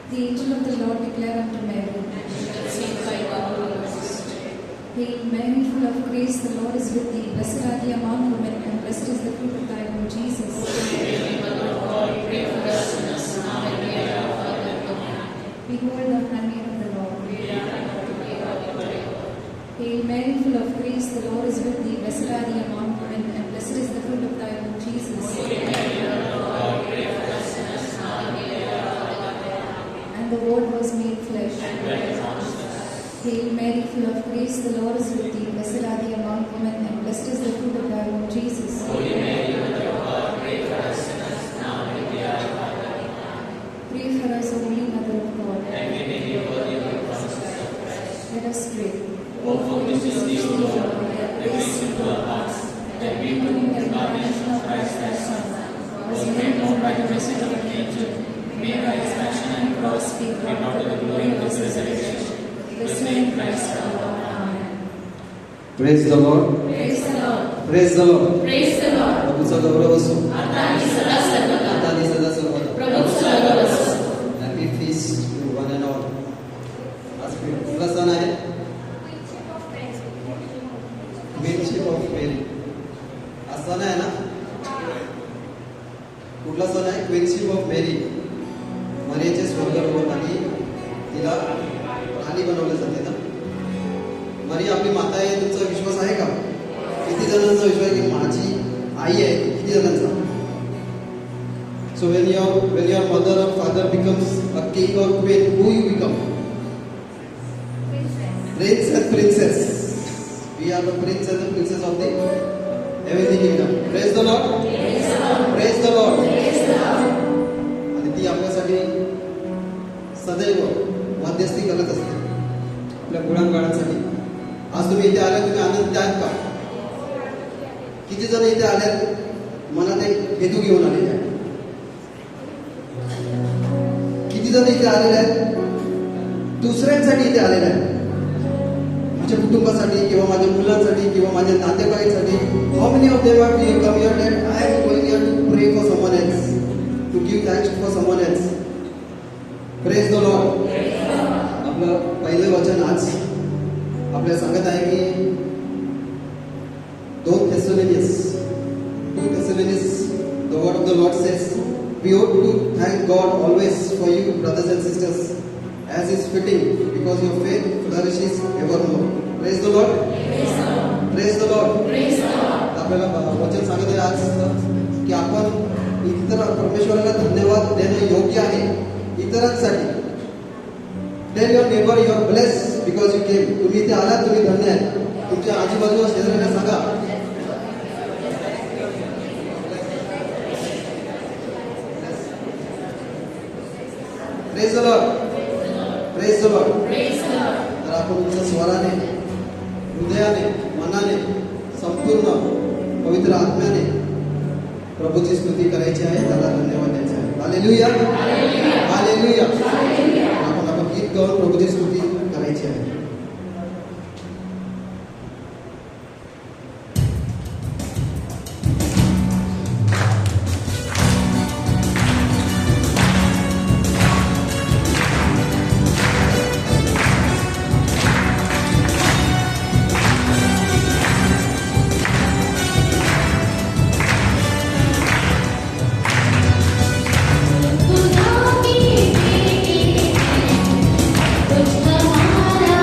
The angel of the Lord declared unto Mary, Hail Mary, full of grace, the Lord is with thee. Blessed are thee among women, and blessed is the fruit of thy womb, Jesus. Behold the handmaid of the Lord. Hail Mary, full of grace, the Lord is with thee. Blessed are thee among women, and blessed is the fruit of thy womb, Jesus. And the Word was made flesh. Hail Mary, full of grace, the Lord is with thee. Blessed are thee among women, and blessed is the fruit of thy womb, Jesus. Holy Mary, Mother of God, pray for us sinners, now and at the hour of our death. Pray for us, O Holy Mother of God. That we may be worthy of your promises. Let us pray. O focus us thee, O Lord, that grace into our hearts, that we too, in the incarnation of Christ thy Son, was made known by the message of an angel, may by his passion and cross be brought to the glory of his resurrection. This way in Christ our Lord. Amen. Praise the Lord. Praise the Lord. Praise the Lord. Praise the Lord. प्रभूचा गौरव असो. आता आणि सदा सर्वदा. आता आणि सदा सर्वदा. प्रभूचा गौरव असो. Happy feast to one and all. आज कुठला सण आहे? Queenship of Mary. आज सण आहे ना? कुठला सण आहे? Queenship of Mary. मरियाचे स्वर्गरोहण आणि तिला राणी बनवलं जाते ना. मरिया आपली माता आहे, तुमचा विश्वास आहे का? किती जणांचा विश्वास की माझी आई आहे? किती जणांचा? So when your mother or father becomes a king or queen, who you become? Prince and princess. We are the prince and the princess of the heavenly kingdom. Praise the Lord. Praise the Lord. Praise the Lord. Praise the Lord. आणि ती आपल्यासाठी सदैव मध्यस्थी करत असते आपल्या गुणांगाळांसाठी. आज तुम्ही इथे आले, तुम्ही आनंद द्याल का? किती जण इथे आले मनात एक हेतू घेऊन आलेले आहेत? किती जण इथे आलेले आहेत दुसऱ्यांसाठी इथे आलेले आहेत? माझ्या कुटुंबासाठी किंवा माझ्या मुलांसाठी किंवा माझ्या नातेवाईकांसाठी. How many of them are come here that I am going here to pray for someone else, to give thanks for someone else. Praise the Lord. आपलं पहिलं वचन आज आपल्याला सांगत आहे की 2 Thessalonians, the word of the Lord says, we ought to thank God always for you, brothers and sisters, as is fitting, because your faith flourishes evermore. Praise the Lord. Praise the Lord. आपल्याला वचन सांगत आहे आज की आपण इतर परमेश्वराला धन्यवाद देणं योग्य आहे इतरांसाठी. Tell your neighbor you are blessed because you came. तुम्ही इथे आलात, तुम्ही धन्य आहेत. तुमच्या आजूबाजूला शेजाऱ्यांना सांगा. Praise the Lord. Praise the Lord. तर आपण तुमच्या स्वराने, हृदयाने, मनाने, संपूर्ण पवित्र आत्म्याने प्रभूची स्तुती करायची आहे, त्याला धन्यवाद द्यायचा आहे. हालेलुया. हालेलुया. आपण गीत गाऊन प्रभूची स्तुती करायची आहे. तुझा मी तुझ हमारा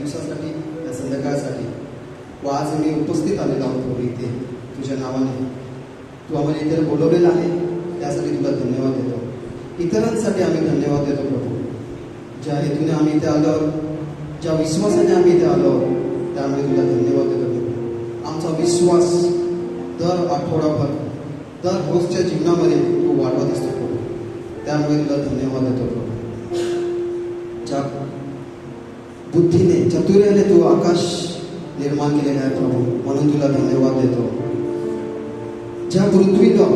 दिवसासाठी या संध्याकाळसाठी व आज मी उपस्थित आलेलो आहोत प्रभू इथे तुझ्या नावाने. तू आम्हाला इथे बोलवलेलं आहे त्यासाठी तुला धन्यवाद देतो. इतरांसाठी आम्ही धन्यवाद देतो प्रभू. ज्या हेतूने आम्ही इथे आलो, ज्या विश्वासाने आम्ही इथे आलो, त्यामुळे तुला धन्यवाद देतो प्रभू. आमचा विश्वास दर आठवडाभर दर रोजच्या जीवनामध्ये तू वाढवत असतो प्रभू. त्यामुळे तुला धन्यवाद देतो प्रभू. ज्या बुद्धीने चतुर्याने तू आकाश निर्माण केलेलं आहे प्रभू, म्हणून तुला धन्यवाद देतो. ज्या पृथ्वीला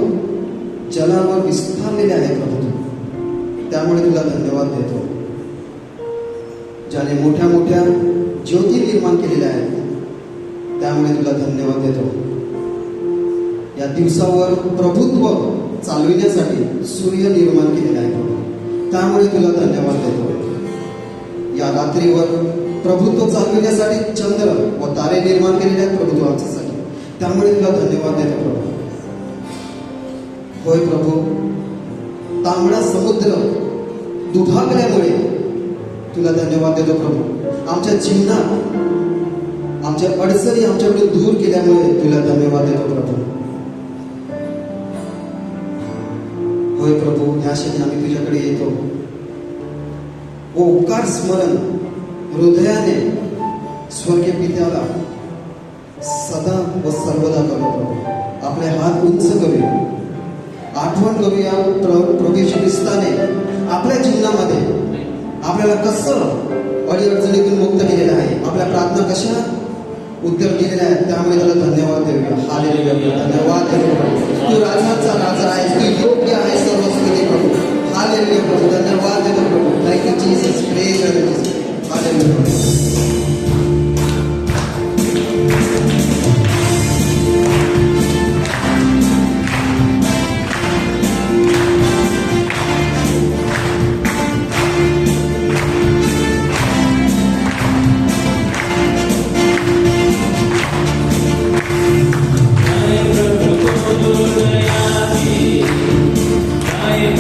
जलावर विस्तारलेले आहे प्रभू, त्यामुळे तुला धन्यवाद देतो. ज्याने मोठ्या मोठ्या ज्योती निर्माण केलेल्या आहेत, त्यामुळे तुला धन्यवाद देतो. या दिवसावर प्रभुत्व चालविण्यासाठी सूर्य निर्माण केलेला आहे प्रभू, त्यामुळे तुला धन्यवाद देतो. या रात्रीवर प्रभुत्व चालविण्यासाठी चंद्र व तारे निर्माण केलेले आहेत प्रभू आमच्यासाठी, त्यामुळे तुला धन्यवाद देतो प्रभू. होय प्रभू, तांबडा समुद्र दुभागल्यामुळे तुला धन्यवाद देतो प्रभू. आमच्या जीवनात आमच्या अडचणी आमच्याकडून दूर केल्यामुळे तुला धन्यवाद देतो प्रभू. होय प्रभू, या क्षणी आम्ही तुझ्याकडे येतो व उपकार स्मरण हृदयाने स्वर्गीय पित्याला सदा व सर्वदा करू प्रभू. आपले हात उंच करूया, आठवण करूया प्रभू येशू ख्रिस्ताने आपल्या जीवनामध्ये आपल्याला कसं अडीअडचणीतून मुक्त केलेलं आहे, आपल्या प्रार्थना कशा उत्तर दिलेल्या आहेत, त्यामुळे त्याला धन्यवाद देऊया. हालेलुया, धन्यवाद देतो. तू राजाचा राजा आहेस, तू योग्य आहे सर्व स्तुती प्रभू. हालेलुया प्रभू, धन्यवाद देतो प्रभू. Thank you Jesus, praise the lord. Hallelujah. I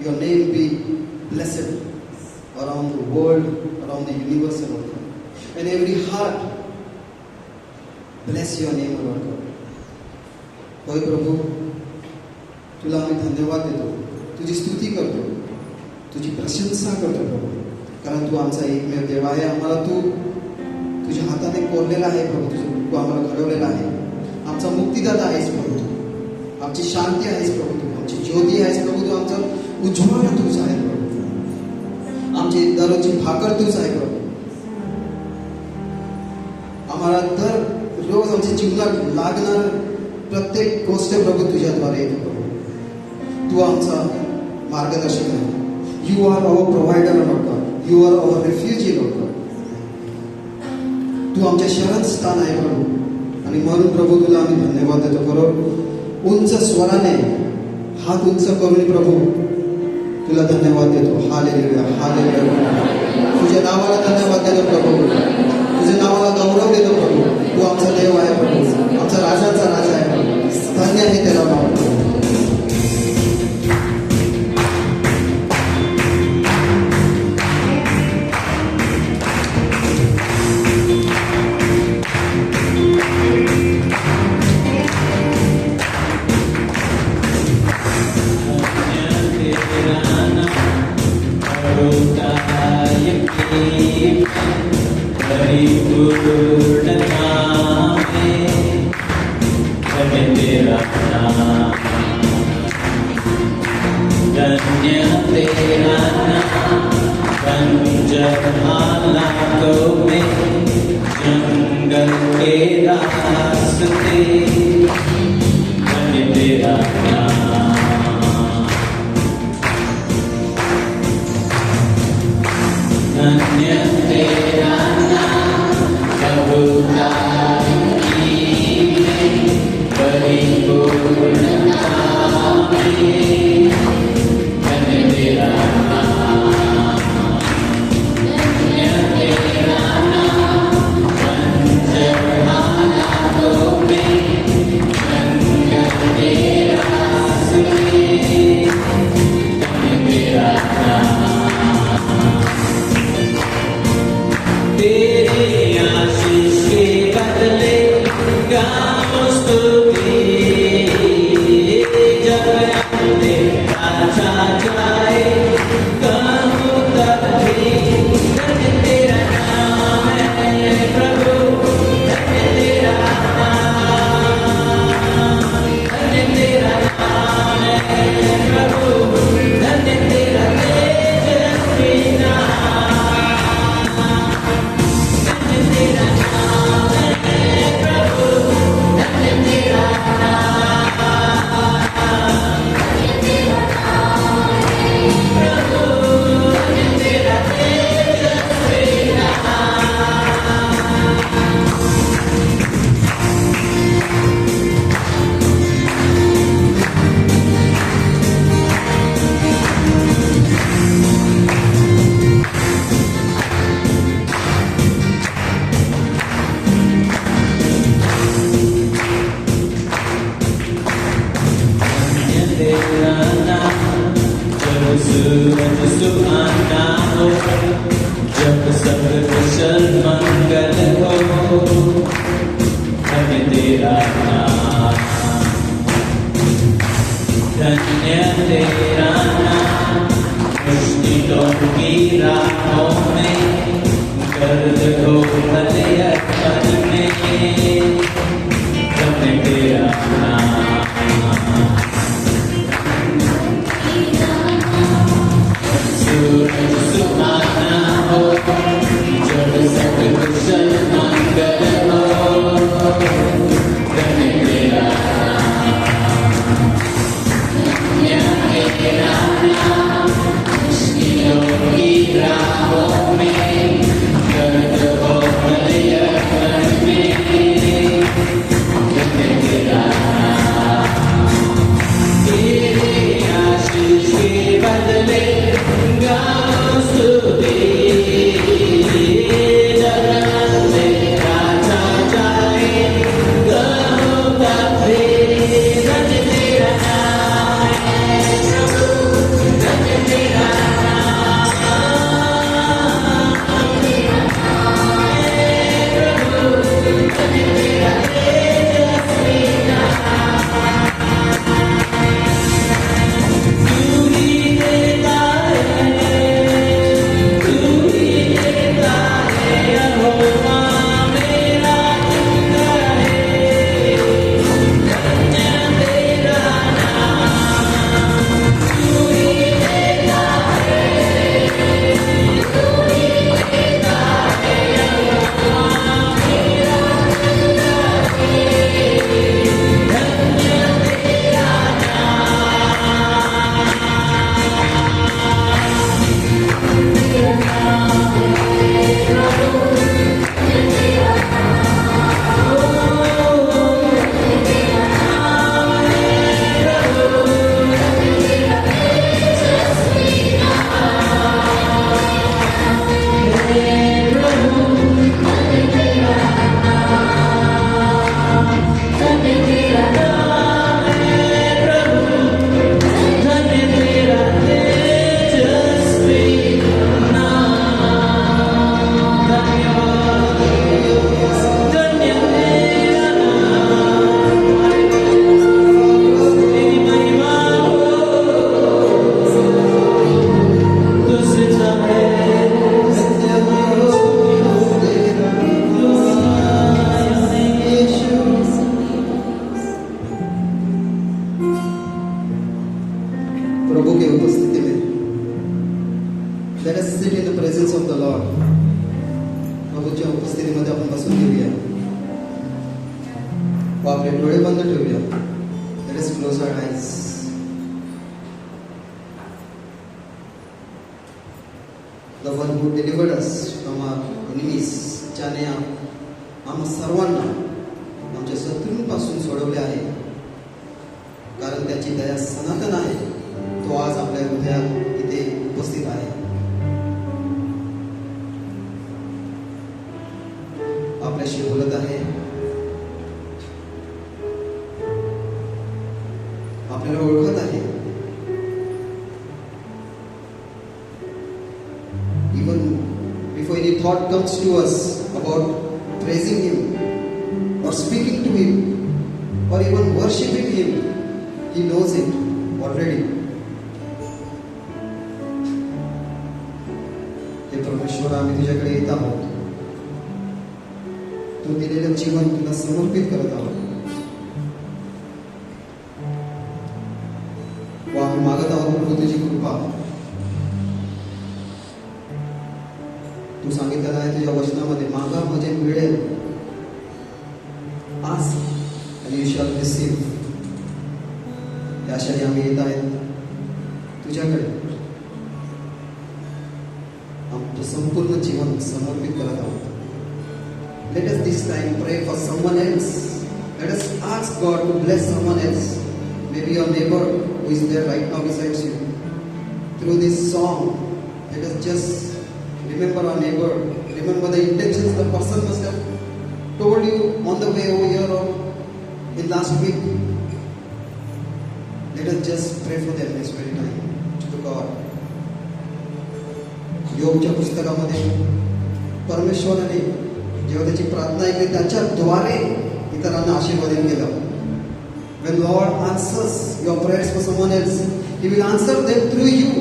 your name be blessed around the world, around the universe, Lord God. And every heart bless your name, Lord God. होय प्रभू, तुला आम्ही धन्यवाद देतो, तुझी स्तुती करतो, तुझी प्रशंसा करतो प्रभू, कारण तू आमचा एकमेव देव आहे. आम्हाला तू तुझ्या हाताने कोरलेला आहे प्रभू, तू आम्हाला घडवलेला आहे. आमचा मुक्तिदाता आहेस प्रभू, तू आमची शांती आहेस प्रभू, तू आमची ज्योती आहेस प्रभू, तू आमचा उज्ज्वल तूच आहे प्रभू, आमची दररोजची भाकर तूच आहे प्रभू. आम्हाला दररोज आमच्या जीवनात लागणार प्रत्येक गोष्ट प्रभू तुझ्याद्वारे येतो प्रभू. तू आमचा मार्गदर्शक आहे. You are our provider Lord God, you are our refugee Lord God. तू आमच्या शरण स्थान आहे प्रभू, आणि म्हणून प्रभू तुला आम्ही धन्यवाद देतो. करो उंच स्वराने हात उंच करून प्रभू तुला धन्यवाद देतो. Hallelujah, hallelujah. तुझ्या नावाला धन्यवाद देतो प्रभू, तुझ्या नावाला गौरव देतो प्रभू. तू आमचा देव आहे प्रभू, आमचा राजाचा राजा आहे प्रभू. धन्य आहे तेरा नाव प्रभू. Let us sit in the presence of the Lord. प्रभूच्या उपस्थितीमध्ये आपण बसून घेऊया. व आपले डोळे बंद ठेवूया. Let us close our eyes. The one who delivered us from our enemies, ज्याने आम्हा सर्वांना आमच्या शत्रूंपासून सोडवले आहे, कारण त्याची दया सनातन आहे, तो आज आपल्या हृदयात इथे उपस्थित आहे. आपल्याशी बोलत आहे. आपल्याला ओळखत आहे. Even before any thought comes to us about praising Him or speaking to Him or even worshiping Him, He knows it already. हे परमेश्वर, आम्ही तुझ्याकडे येत आहोत. तू दिलेलं जीवन तुला समर्पित करत आहोत. व आम्ही मागत आहोत प्रभू तुझी कृपा. तू सांगितलेलं आहे तुझ्या वचनामध्ये, मागा म्हणजे मिळेल, ask and you shall receive. या आशेने आम्ही येत आहेत तुझ्याकडे. आमचं संपूर्ण जीवन समर्पित करत आहोत. Let us this time pray for someone else. Let us ask God to bless someone else. Maybe your neighbor who is there right now beside you. Through this song, let us just remember our neighbor. Remember the intentions the person must have told you on the way over here or in last week. Let us just pray for them this very time to God. योगच्या पुस्तकामध्ये परमेश्वराने जेव्हा त्याची प्रार्थना ऐकली, त्याच्याद्वारे इतरांना आशीर्वाद केलं. When Lord answers your prayers for someone else, He will answer them through you.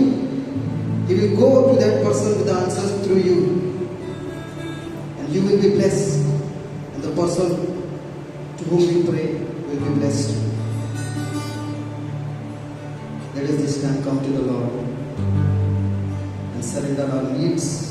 He will go to that person with the answers through you, and you will be blessed, and the person to whom we pray will be blessed. Let us this time come to the Lord and surrender our needs.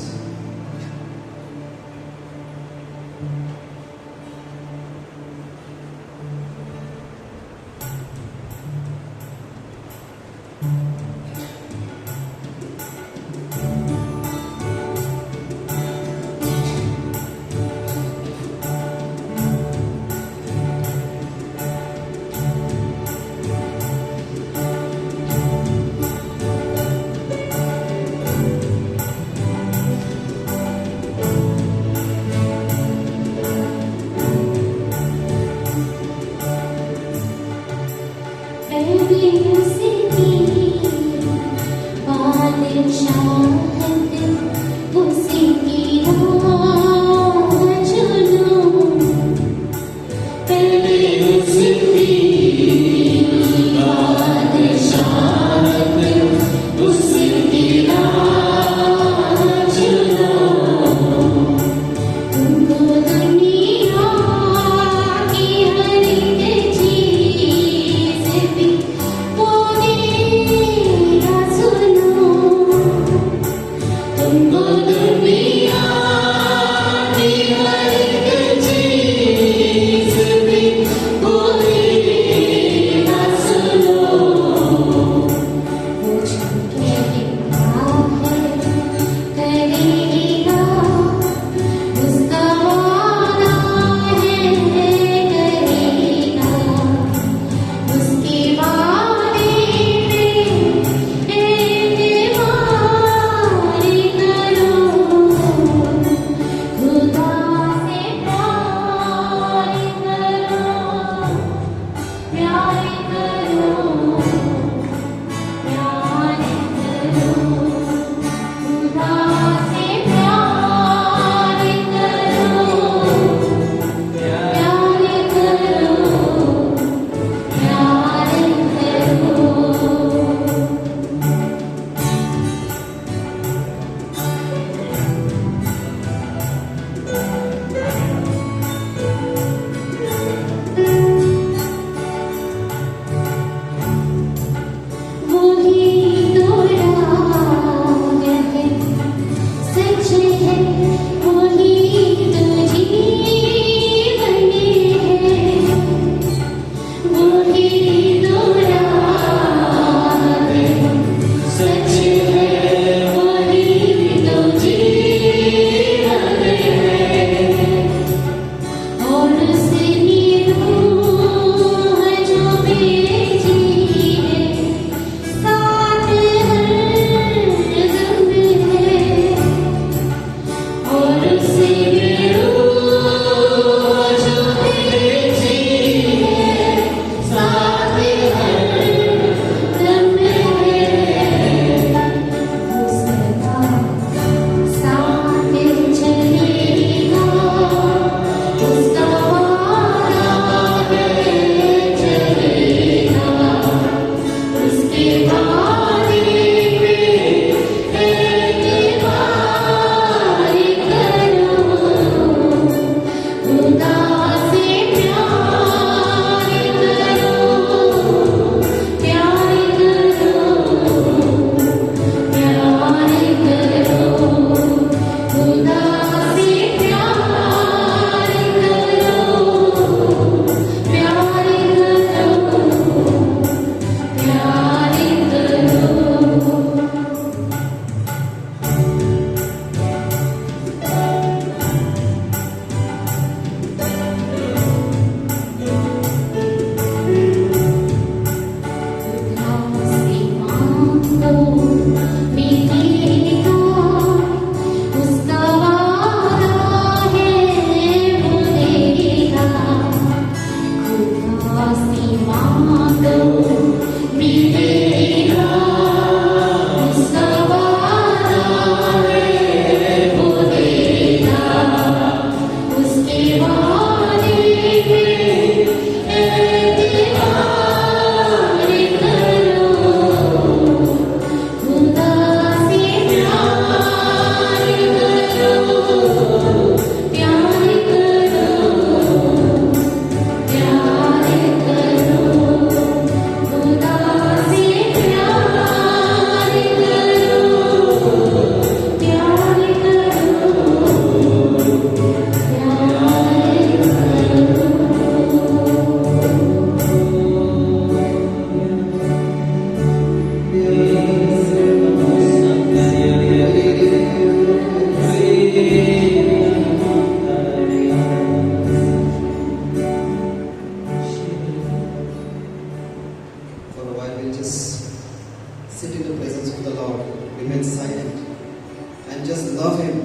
and just love Him.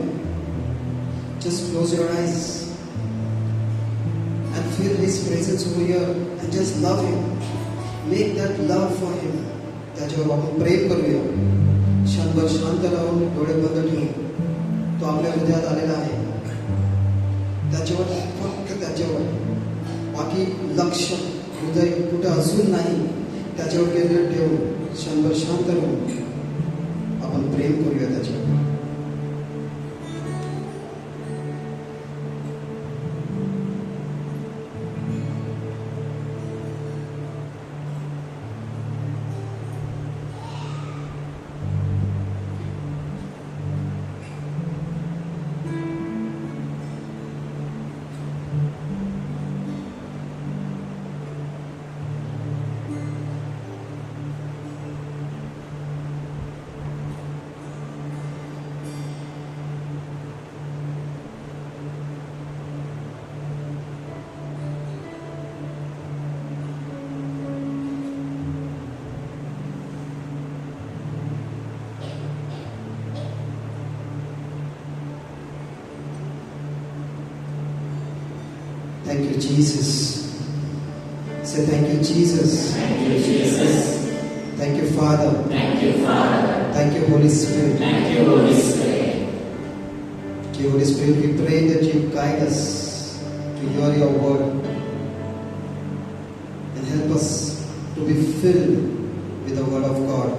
Just close your eyes and feel His presence over here and just love Him. Make that love for Him. त्याच्यावर आपण प्रेम करूया. क्षणभर शांत राहून डोळे बंद ठेवून तो आपल्या हृदयात आलेला आहे. त्याच्यावर फक्त त्याच्यावर, बाकी लक्ष हृदय कुठं अजून नाही त्याच्यावर केंद्रित ठेवून क्षणभर शांत राहून आपण प्रेम करूया त्याच्यावर. Thank you, Jesus. Say thank you, Jesus. Thank you, Jesus. Thank you, Father. Thank you, Father. Thank you, Holy Spirit. Thank you, Holy Spirit. Dear Holy Spirit, we pray that you guide us to hear your word and help us to be filled with the word of God.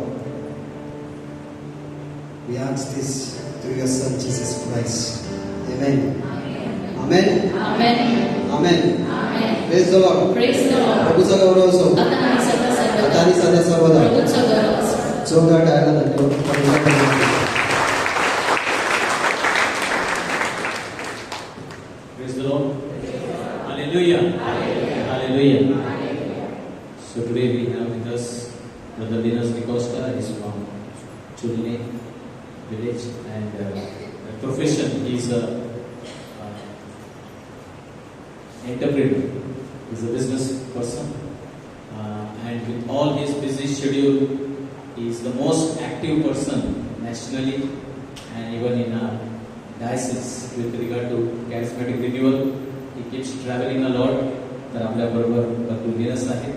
We ask this through your Son, Jesus Christ. Amen. Amen. Amen. Amen. Amen. Praise the Lord. Praise the Lord. प्रभूचा गौरव असो. आता आणि सदा आता आणि सदा सर्वदा. प्रभूचा गौरव असो. जोरदार टाळ्या धन्यवाद. Praise the Lord. Hallelujah. Hallelujah. So today we have with us Brother Dinas Nicosta. He's from Chulne village and profession he is a entrepreneur. He's a business person and with all his busy schedule he is the most active person nationally and even in our diocese with regard to charismatic renewal. He keeps traveling a lot. तर आपल्या बरोबर भरपूर दिनस आहेत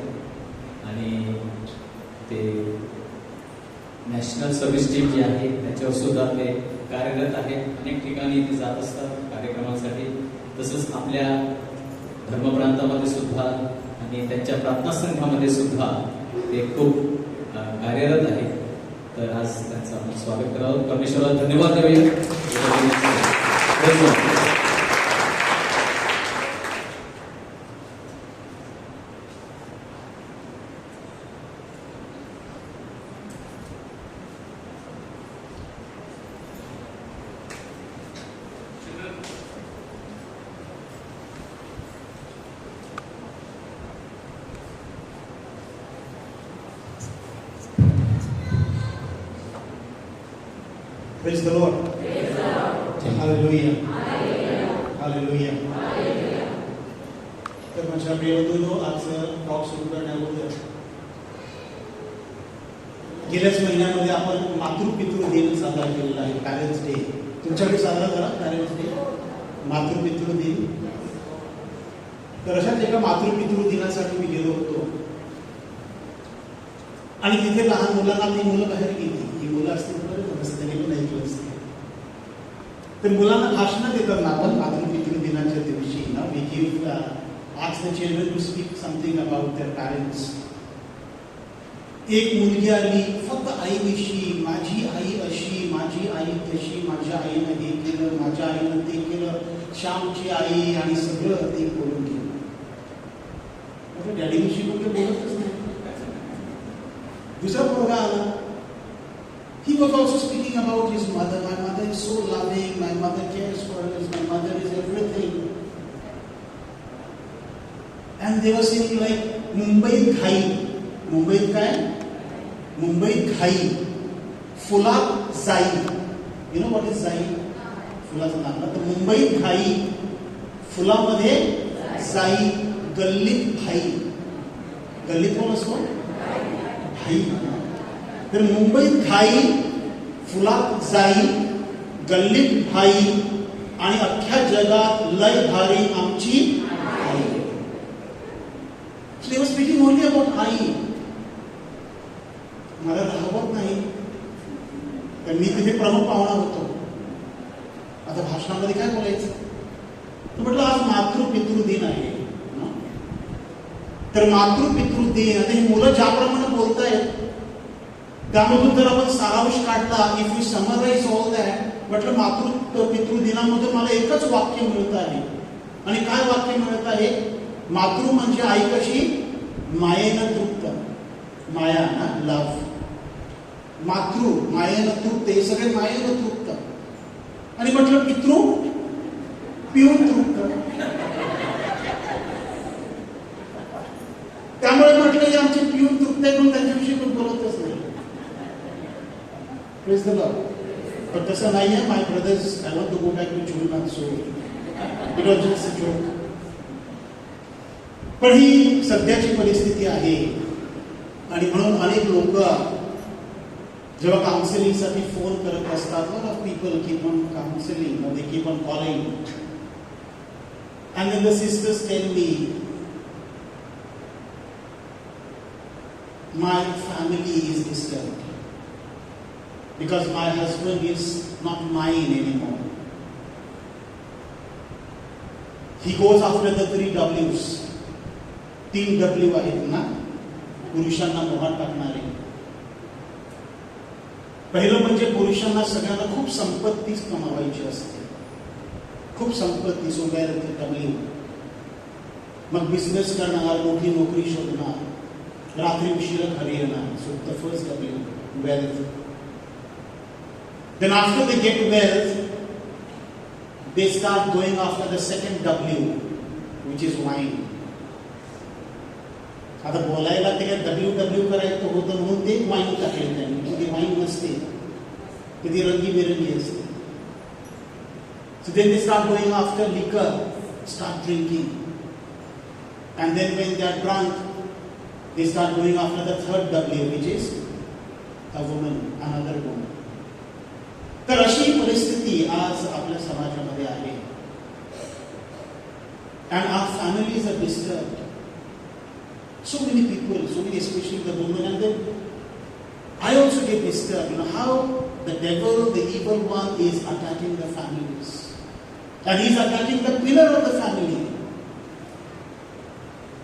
आणि ते national service team जी आहे त्याच्यावर सुद्धा ते कार्यरत आहेत. अनेक ठिकाणी ते जात असतात कार्यक्रमांसाठी. तसंच आपल्या धर्मप्रांतामध्ये सुद्धा आणि त्यांच्या प्रार्थना संघामध्ये सुद्धा ते खूप कार्यरत आहेत. तर आज त्यांचं आपण स्वागत करावं. परमेश्वराला धन्यवाद देऊया. Praise the Lord. Hallelujah. Hallelujah. तर माझ्या प्रियवधूंनो आज टॉक सुरू करण्याबद्दल गेल्याच महिन्यामध्ये आपण मातृपितृ दिन साजरा केलेला आहे. पॅरेंट्स डे तुमच्याकडे साजरा झाला. पॅरेंट्स डे मातृपितृ दिन. तर अशाच एका मातृपितृ दिनासाठी मी गेलो होतो आणि तिथे लहान मुलांना ती मुलं बाहेर गेली. ही मुलं असतील बरं त्यांनी पण ऐकलं असते. तर मुलांना भाषण देतात ना आपण मातृपितृ दिनाच्या दिवशी ना we give ask the children to speak something about their parents. एक मुलगी आली फक्त आईविषयी, माझी आई अशी, माझी आई तशी, माझ्या आईनं हे केलं, माझ्या आईनं ते केलं, श्यामची आई आणि सगळं ते बोलून गेलं. डॅडीविषयी पण ते बोलतच नाही. दुसरा मुलगा आला. He was also speaking about his mother. My mother is so loving. My mother cares for us. My mother is everything. And they were saying like मुंबईत घाई. मुंबईत काय? मुंबईत घाई. फुलात जाई. You know what is जाई? फुलाचं नाव ना. तर मुंबईत घाई. फुलामध्ये जाई. गल्लीत भाई. गल्लीत कोण असतो? भाई. तर मुंबईत घाई, फुलात जाई, गल्लीत भाई आणि अख्ख्या जगात लय भारी आमची आई. They were speaking only about आई. मला राहवत नाही. तर मी तिथे प्रमुख पाहुणा होतो. आता भाषणामध्ये काय बोलायचं? तर म्हटलं आज मातृपितृ दिन आहे. तर मातृपितृ दिन, आता ही मुलं ज्याप्रमाणे बोलतायत त्यामधून जर आपण सारांश काढला, if you summarise all that, म्हटलं मातृपितृ दिनामधून मला एकच वाक्य मिळत आहे. आणि काय वाक्य मिळत आहे? मातृ म्हणजे आई कशी? मायेनं तृप्त. माया ना, लव्ह. मातृ मायेनं तृप्त, हे सगळे मायेनं तृप्त. आणि म्हटलं पितृ पिऊन तृप्त. त्यामुळे म्हटलं हे आमचे पिऊन तृप्त आहे म्हणून त्यांच्याविषयी पण बोलतच नाही. Praise the Lord. पण तसं नाही आहे. My brothers, I want to go back to June, so it was just a joke. पण ही सध्याची परिस्थिती आहे. आणि म्हणून अनेक लोक जेव्हा काउन्सिलिंगसाठी फोन करत असतात, lot of people keep on counseling, or they keep on calling, and then the sisters tell me, my family is disturbed because my husband is not mine anymore. He goes after the 3 W's. 3 W आहेत ना, पुरुषांना मोहात टाकणारे. पहिलं म्हणजे पुरुषांना सगळ्यांना खूप संपत्तीच कमावायची असते. खूप संपत्ती, सो W. मग बिझनेस करणार, मोठी नोकरी शोधणार, रात्री उशिरा घरी येणार. So the first W, wealth. Then after they get wealth, they start going after the second W, which is wine. आता बोलायला ते काय WW करायचं होतं म्हणून ते वाईन टाकले त्यांनी. ती वाईन नसते, ती रंगीबेरंगी असते. So then they start going after liquor, start drinking. And then when they are drunk, they start going after the third W, which is a woman, another woman. तर अशी परिस्थिती आज आपल्या समाजामध्ये आहे. And our families are disturbed. So many people, so many, especially the women, and then I also get disturbed. You know how the devil, the evil one, is attacking the families, and he's attacking the pillar of the family.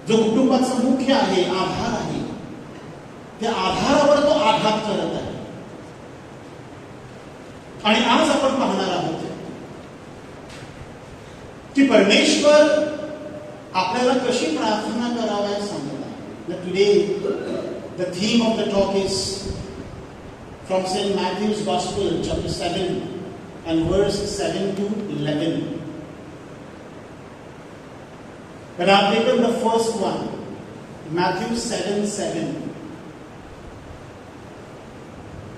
जो कुटुंबाचा मुख्य आहे, आधार आहे, त्या आधारावर तो आघात करत आहे. आणि आज आपण पाहणार आहोत की परमेश्वर आपल्याला कशी प्रार्थना कराव्या सांगत आहे. Today the theme of the talk is from St. Matthew's Gospel, chapter 7 and verse 7 to 11. But I've taken the first one, Matthew 7:7.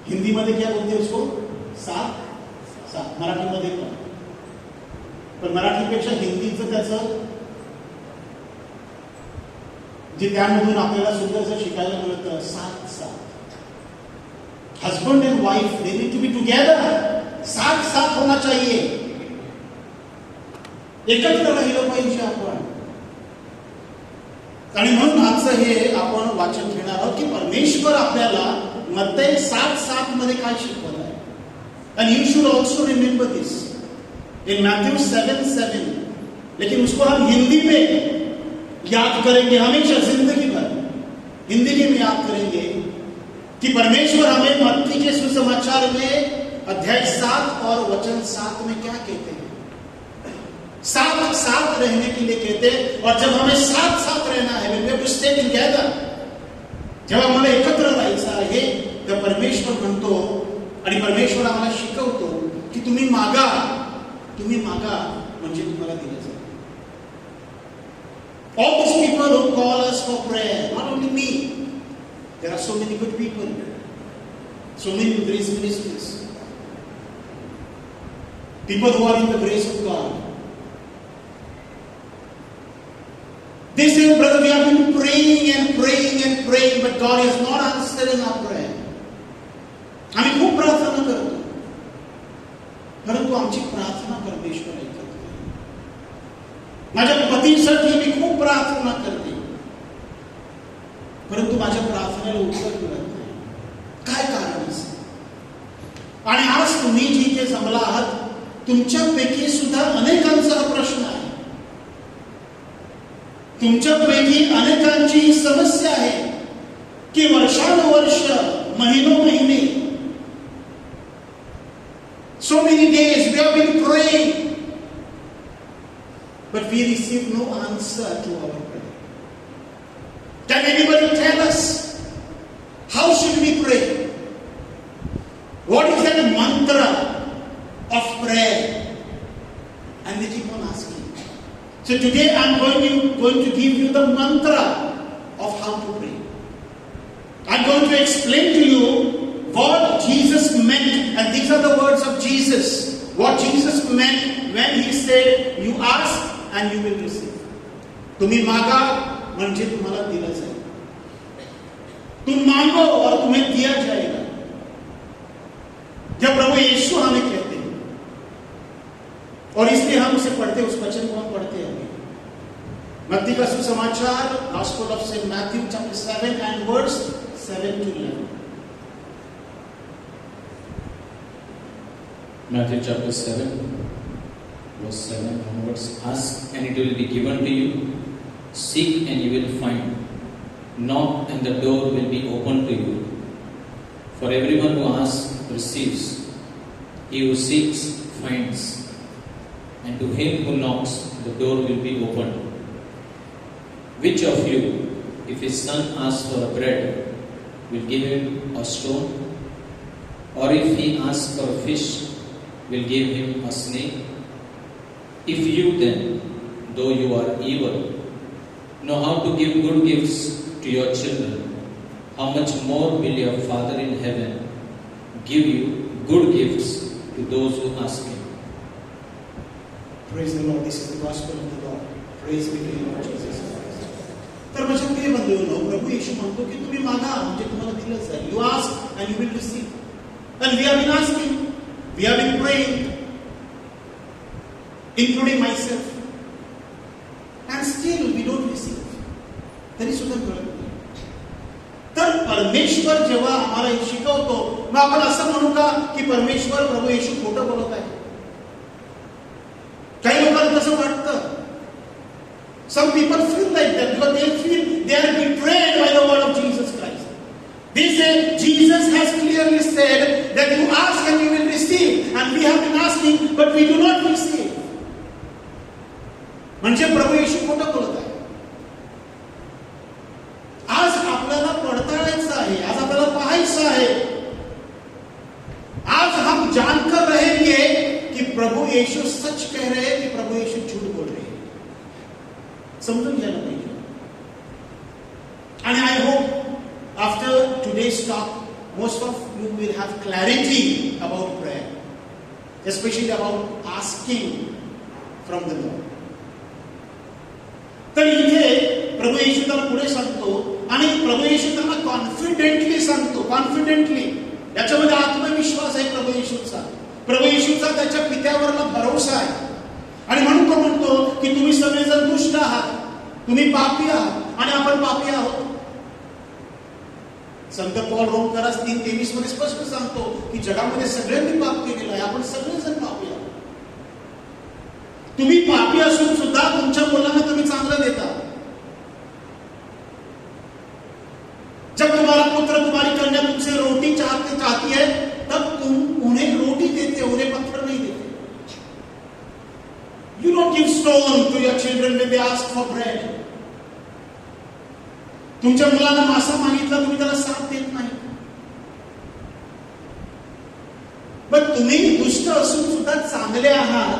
Hindi मध्ये क्या बोलते हैं उसको? 7. मराठीमध्ये पण मराठीपेक्षा हिंदीचं त्याचं जे त्यामधून आपल्याला सुंदरसं शिकायला मिळतं. 7. Husband and wife, they need to be together. 7 होना चाहिए. एकत्र राहिलं पाहिजे आपण. आणि म्हणून आजचं हे आपण वाचन घेणार आहोत की परमेश्वर आपल्याला मत्तई 7:7 मध्ये काय शिकवलं आहे. And you should also remember this in Matthew 7:7. लेकिन उसको हम हिंदी में याद करेंगे हमेशा, जिंदगी भर जिंदगी में याद करेंगे कि परमेश्वर हमें मत्ती के सुसमाचार में अध्याय 7 और वचन 7 में क्या कहते हैं. साथ रहने के लिए कहते हैं. और जब हमें साथ रहना है, we have to stay together, जेव्हा मला एकत्र राहायचं आहे, तर परमेश्वर म्हणतो आणि परमेश्वर आम्हाला शिकवतो की तुम्ही मागा म्हणजे तुम्हाला दिलं जाईल. All these people who call us for prayer, not only me, there are so many good people, so many grace ministries, people who are in the grace of God. They say, brother, we have been praying, but God is not answering our prayer. आम्ही खूप प्रार्थना करतो, परंतु आमची प्रार्थना परमेश्वर ऐकत नाही. माझ्या पतीसाठी मी खूप प्रार्थना करते, परंतु माझ्या प्रार्थनेला उत्तर मिळत नाही. काय कारण असेल? आणि आज तुम्ही जिथे जमला आहात, तुमच्यापैकी सुद्धा अनेकांचा हा प्रश्न आहे. तुमच्यापैकी अनेकांची समस्या आहे की वर्षानुवर्ष, महिनोमहिने, so many days we have been praying, but we receive no answer to our prayer. Can anybody tell us how should we pray? What is that mantra of prayer? And they keep on asking. So today I am going to give you the mantra of how to pray. I am going to explain to you what Jesus meant, and these are the words of Jesus. What Jesus meant when he said, "You ask and you will receive." तुम्ही मागा म्हणजे तुम्हाला दिलं जाईल. तुम मांगो और तुम्हें दिया जाएगा. जब प्रभु यीशु हमें कहते हैं, और इसलिए हम उसे पढ़ते, उस वचन को हम पढ़ते हैं. मत्ती का सुसमाचार, Gospel of St. Matthew chapter 7 and verse 7 to 11. Matthew chapter 7, verse 7 onwards. Ask and it will be given to you. Seek and you will find. Knock and the door will be opened to you. For everyone who asks receives. He who seeks finds. And to him who knocks, the door will be opened. Which of you, if his son asks for a bread, will give him a stone? Or if he asks for a fish, will give him a snake? If you then, though you are evil, know how to give good gifts to your children, how much more will your Father in heaven give you good gifts to those who ask him? Praise the Lord. This is the gospel of the Lord. Praise be to you, Lord Jesus Christ. तर माझ्या प्रिय बंधूंनो, प्रभू येशू म्हणतो की तुम्ही मागा म्हणजे तुम्हाला दिलं जाईल. You ask and you will receive. And we have been asking, we have been praying, including myself, and still we don't receive. तरी सुद्धा कळत नाही. तर परमेश्वर जेव्हा आम्हाला हे शिकवतो, मग आपण असं म्हणू का की परमेश्वर, प्रभू येशू खोटं बोलत आहे? काही लोकांना तसं वाटतं. Some people feel like that because they feel they are betrayed by the word of Jesus Christ. They say Jesus has clearly said that you ask and you will receive, and we have been asking but we do not receive. म्हणजे प्रभू येशू खोटं बोलत आहे. आज आपल्याला पडताळायचं आहे, आज आपल्याला पाहायचं आहे. आज हम जानकर रहेंगे कि प्रभु येशू सच कह रहे हैं कि प्रभु येशू झूठ बोल रहे हैं. समजून घ्यायला पाहिजे. आणि I hope after today's talk most of you will have clarity about prayer, especially about asking from the Lord. तर इथे प्रभू येशू त्याला पुढे सांगतो, आणि प्रभू येशू त्यांना कॉन्फिडेंटली सांगतो. कॉन्फिडेंटली, याच्यामध्ये आत्मविश्वास आहे प्रभू येशूचा. प्रभू येशूचा त्याच्या पित्यावरला भरोसा आहे. आणि म्हणून तो म्हणतो की तुम्ही सगळेजण दुष्ट आहात, तुम्ही पापी आहात, आणि आपण पापी आहोत. संत पौल रोमकरास 3:23 मध्ये स्पष्ट सांगतो की जगामध्ये सगळ्यांनी पाप केलेलं आहे, आपण सगळेजण पापी आहोत. तुम्ही पापी असून सुद्धा तुमच्या मुलांना तुम्ही चांगलं देता. जब तुम्हारा पुत्र तुम्हारी कन्या तुमसे रोटी चाहती है, तब तुम उन्हें रोटी देते हो, उन्हें पत्थर नहीं देते. You don't give stone to your children when they ask for bread. तुमच्या मुलांना मासा मागितला, तुम्ही त्याला साप देत नाही. पण तुम्ही दुष्ट असून सुद्धा चांगले आहात,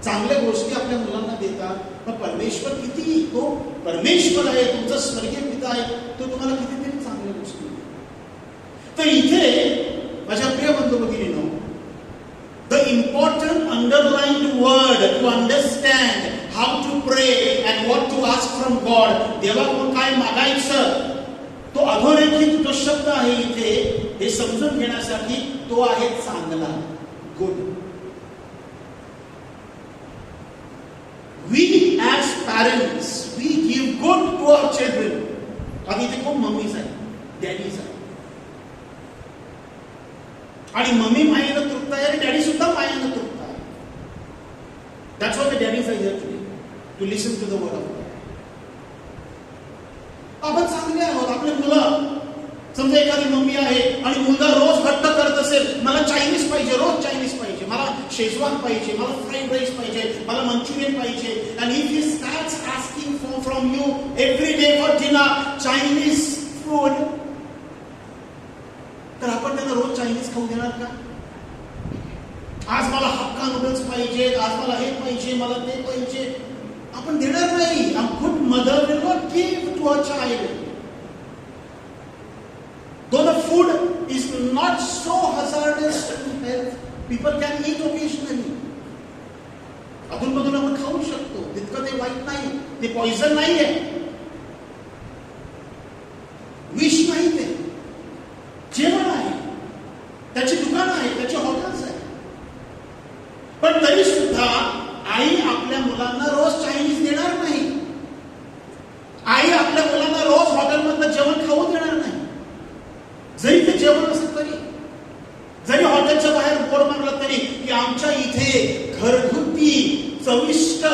चांगल्या गोष्टी आपल्या मुलांना देतात. मग परमेश्वर किती, तो परमेश्वर आहे, तुमचा स्वर्गीय पिता आहे, तो तुम्हाला कितीतरी चांगल्या गोष्टी देतो. तर इथे माझ्या प्रिय बंधू भगिनींनो, the important underlined word to understand how to pray and what to ask from God, देवाकडून काय मागायचं, तो अधोरेखित जो शब्द आहे इथे, हे समजून घेण्यासाठी तो आहे चांगला. good. We as parents, we give good to our children. आता इथे खूप मम्मीज आहे, डॅडीज आहे. आणि मम्मी मायेनं तृप्त आहे आणि डॅडी सुद्धा मायेनं तृप्त आहे. That's why the daddies are here today, to listen to the word of God. आपण चांगले आहोत. आपले मुलं, समजा एखादी मम्मी आहे आणि मुलगा रोज हट्ट करत असेल, मला चायनीज पाहिजे, रोज चायनीज पाहिजे, मला शेजवान पाहिजे, मला फ्राईड राईस पाहिजे, मला मंचुरियन पाहिजे. And if he starts asking from you every day for dinner Chinese food, तर आपण त्यांना रोज चायनीज खाऊ देणार का? आज मला हक्का नूडल्स पाहिजे, आज मला हे पाहिजे, मला ते पाहिजे, आपण देणार नाही. A good mother will not give to her child. Though the food is not so hazardous to health, people can eat occasionally. अधूनमधून आपण खाऊ शकतो, तितकं ते वाईट नाही, ते पॉइझन नाही आहे, विष नाही, ते जेवण आहे, त्याची दुकान आहे, त्याचे हॉटेल्स आहे. पण तरी सुद्धा आई आपल्या मुलांना रोज चायनीज देणार नाही. आई आपल्या मुलांना रोज हॉटेलमधलं जेवण खाऊ देणार नाही. जरी ते जेवण असेल तरी, जरी हॉटेलच्या बाहेर बोर्ड मारलं तरी की आमच्या इथे घरगुती चविष्ट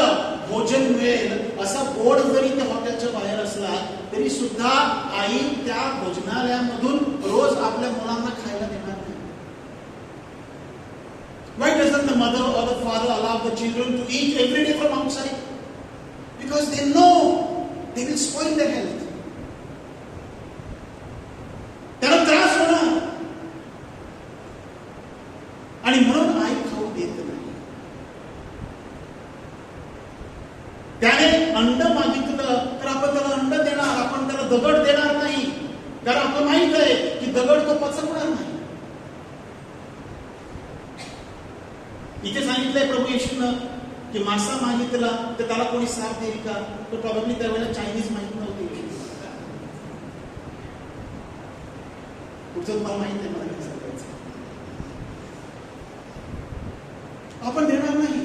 भोजन मिळेल, असा बोर्ड जरी त्या हॉटेलच्या बाहेर असला तरी सुद्धा आई त्या भोजनालयामधून रोज आपल्या मुलांना खायला देणार नाही. Why doesn't the mother or the father allow the children to eat every day from outside? Because they know they will spoil their health. त्याला त्रास होणार आणि म्हणून आई खाऊ देत नाही. त्याने अंड मागितलं तर आपण त्याला अंड देणार, आपण त्याला दगड देणार नाही, कारण आपल्याला माहित आहे की दगड तो पचवणार नाही. इथे सांगितलंय प्रभू येशूनं की मासा मागितला तर त्याला कोणी साथ देईल का? तो प्रॉब्लेम त्यावेळेला चायनीज माहित नव्हती. पुढचं तुम्हाला माहित आहे मला काय सांगायचं. आपण देणार नाही,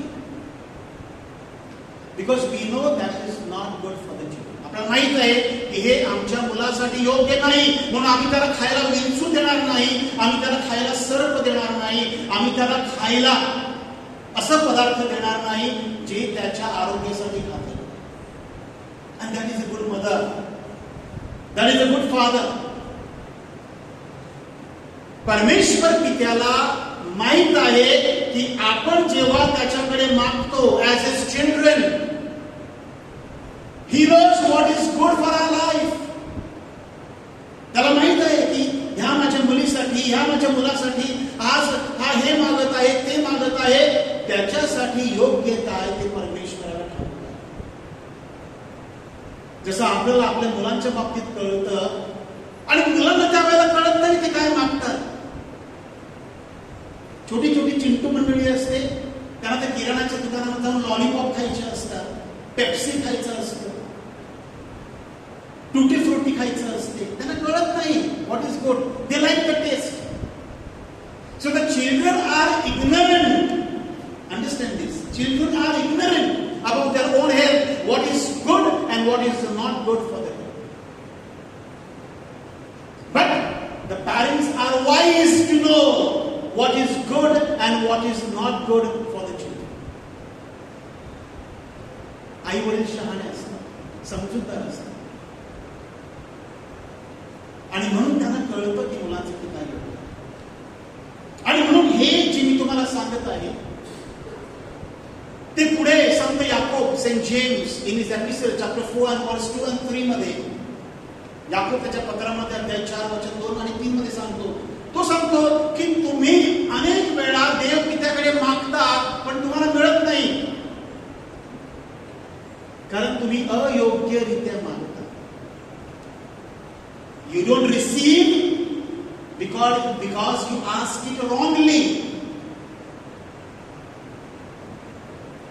because we know that is not good for the children. आपल्याला माहित आहे की हे आमच्या मुलासाठी योग्य नाही, म्हणून आम्ही त्याला खायला विंचू देणार नाही, आम्ही त्याला खायला सर्प देणार नाही, आम्ही त्याला खायला असं पदार्थ देणार नाही जे त्याच्या आरोग्यासाठी घातक. And that is a good mother. That is a good father. परमेश्वर पित्याला माहित आहे की आपण जेव्हा त्याच्याकडे मागतो as his children, he knows what is good for our life. त्याला माहित आहे की ह्या माझ्या मुलीसाठी, ह्या माझ्या मुलासाठी आज हा हे मागत आहे, ते मागत आहे, त्याच्यासाठी योग्य काय ते परमेश्वराला ठाऊक आहे. जसं आपल्याला आपल्या मुलांच्या बाबतीत कळतं आणि मुलांना त्यावेळेला कळत नाही ते काय मागतात. छोटी छोटी चिंटू मंडळी असते, त्यांना त्या किराणाच्या दुकानात जाऊन लॉलीपॉप खायचे असतात, पेप्सी खायचं असतं, टुटी फ्रुटी खायचं असते. त्यांना कळत नाही what is good. They like the taste. So the children are ignorant. Understand this. Children are ignorant about their own health, what is good and what is not good for them. But the parents are wise to know what is good and what is not good for the children. आई वडील शहाणे असतात, समजूतदार असतात आणि म्हणून त्यांना कळतं की मुलांसाठी काय योग्य. आणि म्हणून हे जे मी तुम्हाला सांगत आहे ते पुढे संत याकोब, saint James in his epistle chapter 4 and verse 2 and 3 मध्ये, याकोब त्याच्या पत्रामध्ये अध्याय 4 वचन 2 आणि 3 मध्ये सांगतो. तो सांगतो की तुम्ही अनेक वेळा देव पित्याकडे मागता पण तुम्हाला मिळत नाही, कारण तुम्ही अयोग्यरित्या मागता. You don't receive because you ask it wrongly.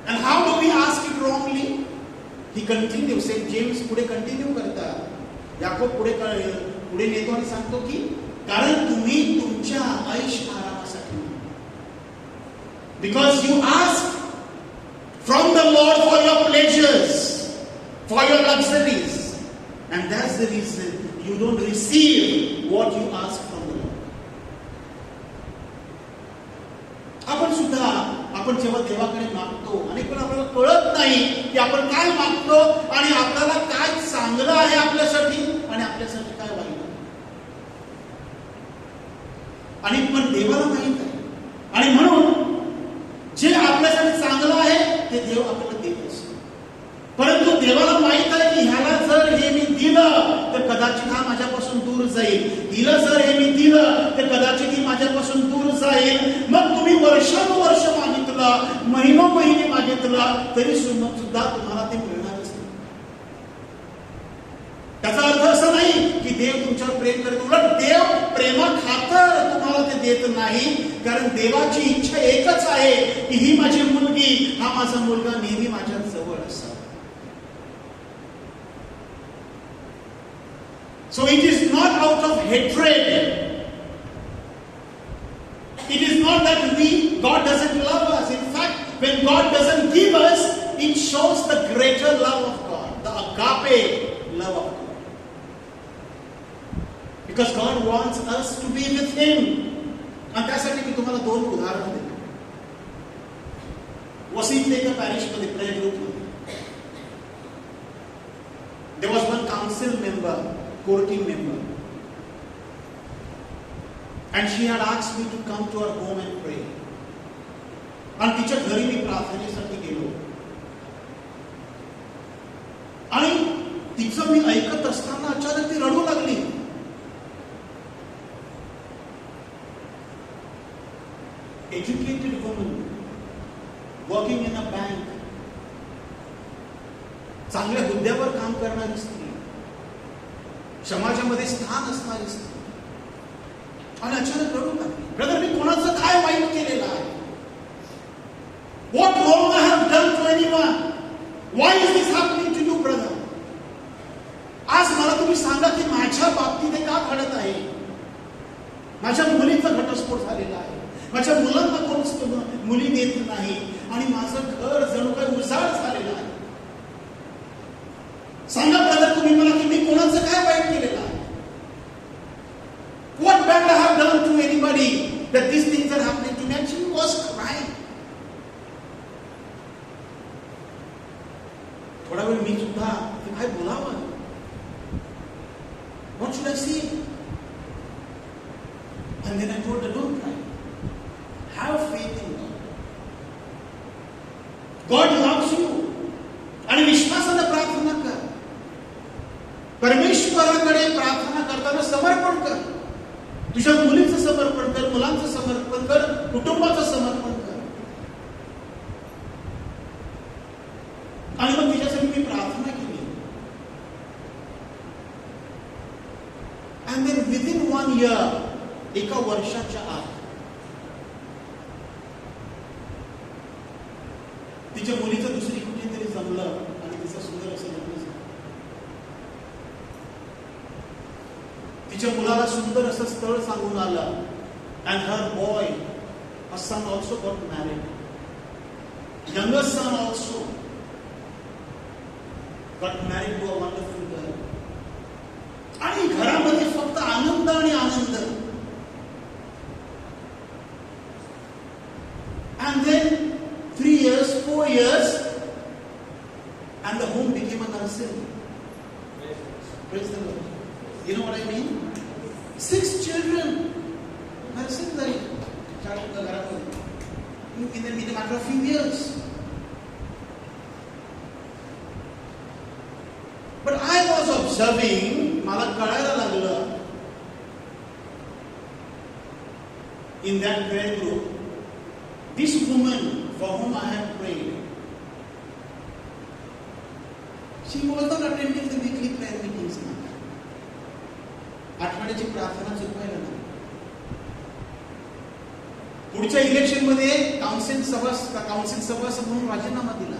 And how do we ask it wrongly? He continues. Saint James पुढे कंटिन्यू करतात. याकोब पुढे नेतो आणि सांगतो की कारण तुम्ही तुमच्या ऐश आरामासाठी, Because you ask from the Lord for your pleasures, for your luxuries. And that's the reason you don't receive what you ask from the Lord. आपण जेव्हा देवाकडे मागतो आणि पण आपल्याला कळत नाही की आपण काय मागतो आणि आपल्याला काय चांगलं आहे आपल्यासाठी आणि आपल्यासाठी काय वाईट आहे. आणि पण देवाला माहित आहे आणि म्हणून जे आपल्यासाठी चांगलं आहे ते देव आपल्याला देत असतो. परंतु देवाला माहित आहे की ह्याला जर हे मी दिलं तर कदाचित हा माझ्यापासून दूर जाईल, हिला जर हे मी दिलं तर कदाचित ही माझ्यापासून दूर जाईल. मग तुम्ही वर्षानुवर्ष मागितलं, महिनोमहिने मागितलं तरी सुद्धा तुम्हाला ते मिळणारच नाही. त्याचा अर्थ असा नाही की देव तुमच्यावर प्रेम करत, उलट देव प्रेमाखातर तुम्हाला ते देत नाही. कारण देवाची इच्छा एकच आहे की ही माझी मुलगी, हा माझा मुलगा नेहमी माझ्या जवळ असावा. So it is not out of hatred. It is not that God doesn't love us. In fact, when God doesn't give us, it shows the greater love of God, the agape love of God. Because God wants us to be with Him. आणि त्यासाठी मी तुम्हाला 2 उदाहरण देतो. वसईतले एका पॅरिशमध्ये prayer ग्रुपमध्ये there was one council member, core team member, and she had asked me to come to her home and pray. आणि तिच्या घरी मी प्रार्थनेसाठी गेलो आणि तिचं मी ऐकत असताना अचानक ती रडू लागली. Educated woman, working in a bank, चांगल्या हुद्द्यावर काम करणारी स्त्री, समाजामध्ये स्थान असणारी स्त्री, आणि अचानक रडू लागली. ब्रदर, मी कोणाचं काय वाईट केलेलं आहे? What wrong I have done to anyone? Why is this happening to you, brother? आज मला तुम्ही सांगा की माझ्या बाबतीत हे का घडत आहे? माझ्या मुलीचा घटस्फोट झालेला आहे, माझ्या मुलांना कोण मुली देत नाही आणि माझं घर जणू काही उजाड झालेलं आहे. सांगा ब्रदर तुम्ही मला की मी कोणाचं काय वाईट केलेलं आहे? What bad I have done to anybody that these things are happening to me? And she was crying. थोडा वेळ मी सुद्धा काय बोलावं? What should I say? And then I told her, don't cry. Have faith in God. God loves you. आणि विश्वासाने प्रार्थना कर. परमेश्वराकडे प्रार्थना करताना समर्पण कर. तुझ्या मुलीचं समर्पण कर, मुलांचं समर्पण कर, कुटुंबाचं समर्पण कर. आणि मग तिच्यासाठी मी प्रार्थना केली. And then within 1 year, एका वर्षाच्या आत तिच्या मुलीचं दुसरी कुठेतरी जमलं आणि तिचं सुंदर असं लग्न झालं. तिच्या मुलाला सुंदर असं स्थळ सांगून आलं. And her boy, her son also got married. Younger son also got married to a wonderful girl. आणि घरामध्ये फक्त आनंद आणि आनंद. And then 3 years, 4 years, and the home became a nursery. Praise the Lord. You know what I mean? 6 children. Nursery. In a matter of few years. But I was observing, मला कळायला लागलं in that prayer group, this woman for whom I had prayed, she was not attending the weekly prayer meetings. आठवड्याची प्रार्थना चुकवायला नाही. पुढच्या election मध्ये council सभासद म्हणून राजीनामा दिला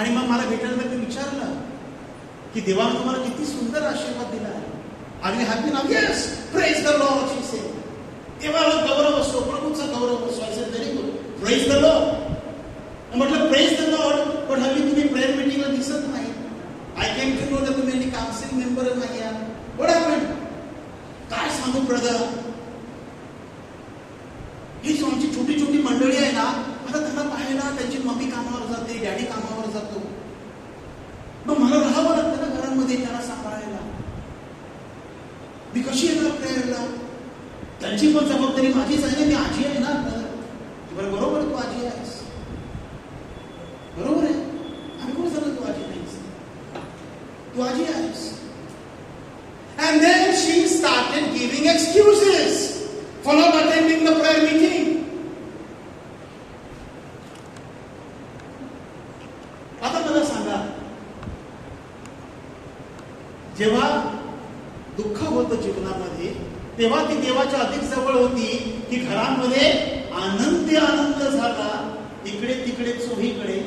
आणि मग मला भेटायला मी विचारलं की देवाने तुम्हाला किती सुंदर आशीर्वाद दिला आहे. आम्ही happy now. Yes, praise the Lord, she said. देवाला गौरव असतो, प्रभूचा गौरव असतो. I said very good. Praise the Lord. म्हटलं प्रेज द लॉर्ड, पण हल्ली तुम्ही प्रेयर मीटिंगला दिसत नाही. आय केम टू नो दॅट तुम्ही any काउन्सिल मेंबर नाही आहात. What happened? काय सांगू ब्रदर, ही आमची छोटी छोटी मंडळी आहे ना, आता त्यांना पाहायला त्यांची मम्मी कामावर जाते, डॅडी कामावर जातो, मग मला राहावं लागतं ना घरामध्ये त्यांना सांभाळायला. मी कशी येणार प्रेयरला? त्यांची पण जबाबदारी माझीच आहे ना, मी आजी आहे ना. बरोबर, तू आजी आहेस, बरोबर आहे. आम्ही कोण सांगतो तू आजी नाहीस, तू आजी आहेस. And then she started giving excuses for not attending the prayer meeting. आता मला सांगा, जेव्हा दुःख होतं जीवनामध्ये, तेव्हा ती देवाच्या अधिक जवळ होती की घरामध्ये आनंद झाला, इकडे तिकडे चोहीकडे.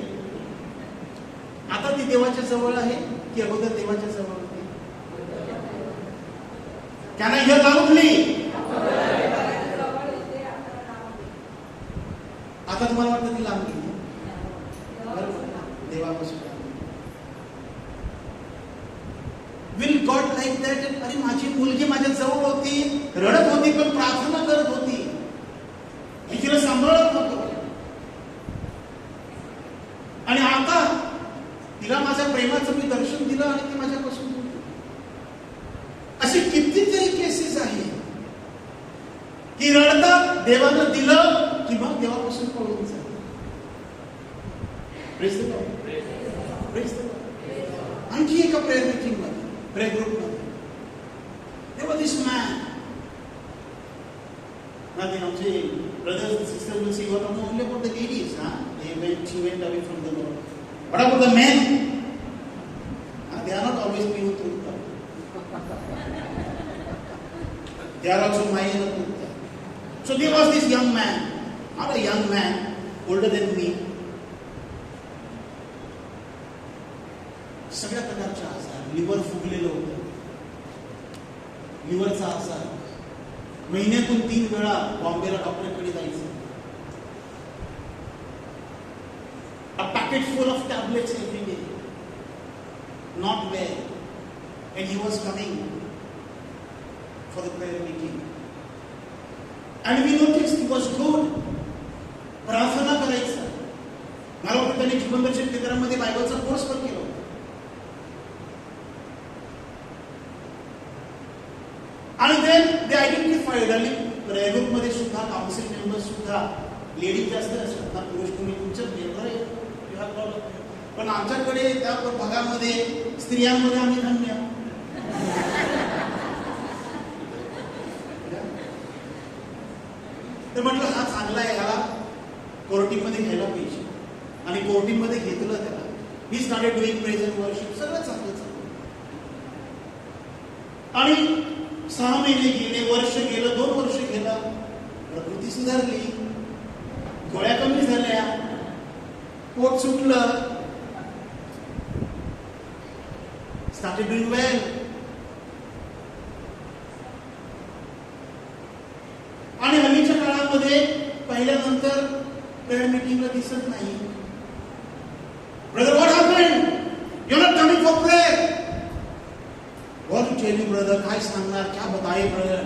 आता ती देवाच्या जवळ आहे की अगोदर देवाच्या जवळ होती? Can I hear loudly? आता तुम्हाला वाटतं ती लांब गेली, देवापासून. Will God like that? अरे माझी मुलगी माझ्या जवळ होती, रडत होती, पण प्रार्थना करत होती, मी तिला सांभाळत होतो, आणि आता तिला माझ्या प्रेमाचं मी दर्शन दिलं आणि ती माझ्यापासून दूर. अशी कितीतरी केसेस आहेत की रडतात, देवानं दिलं की मग देवापासून पळून जातात. Praise the Lord, praise the Lord. आणखी एका प्रेयर मीटिंग मध्ये, प्रेयर ग्रुप मध्ये, तेव्हा दिस मॅन, nothing, आमचे brothers and sisters will say, what only about the ladies, she went away from the Lord. What about the men? They are not always being truthful. They are also minor truthful. So there was this young man, not a young man, older than me. सगळ्या प्रकारच्या आजार, liver फुगलेलं होतं, लिव्हरचा आजार, महिन्यातून 3 वेळा बॉम्बेला डॉक्टरकडे जायचं. A packet full of tablets every day. Not well. And he was coming for the prayer meeting. And we noticed he was good. प्रार्थना करायचं. मला वाटतं त्यांनी जीवनदर्शन केंद्रामध्ये बायबलचा कोर्स पण केला. आणि then they identified, आणि prayer group मध्ये सुद्धा काउन्सिल मेंबर्स सुद्धा लेडीज जास्त असतात ना, पुरुष कोणी तुमच्या मेंबर, पण आमच्याकडे त्या भागामध्ये स्त्रियांमध्ये आम्ही धन्य. तर म्हटलं हा चांगला आहे, ह्याला कोर्टिंगमध्ये घ्यायला पाहिजे. आणि कोर्टिंगमध्ये घेतलं त्याला. He started doing praise and worship, सगळं चांगलं चाललं. आणि 6 महिने गेले, वर्ष गेलं, 2 वर्ष गेलं, प्रकृती सुधारली, गोळ्या कमी झाल्या, पोट सुटलं, started doing well. आणि हल्लीच्या काळामध्ये पहिल्यानंतर प्रेयर मीटिंगला दिसत नाही. Brother, what happened? You're not coming for prayer. What to tell you, brother? काय सांगणार, क्या बताए ब्रदर?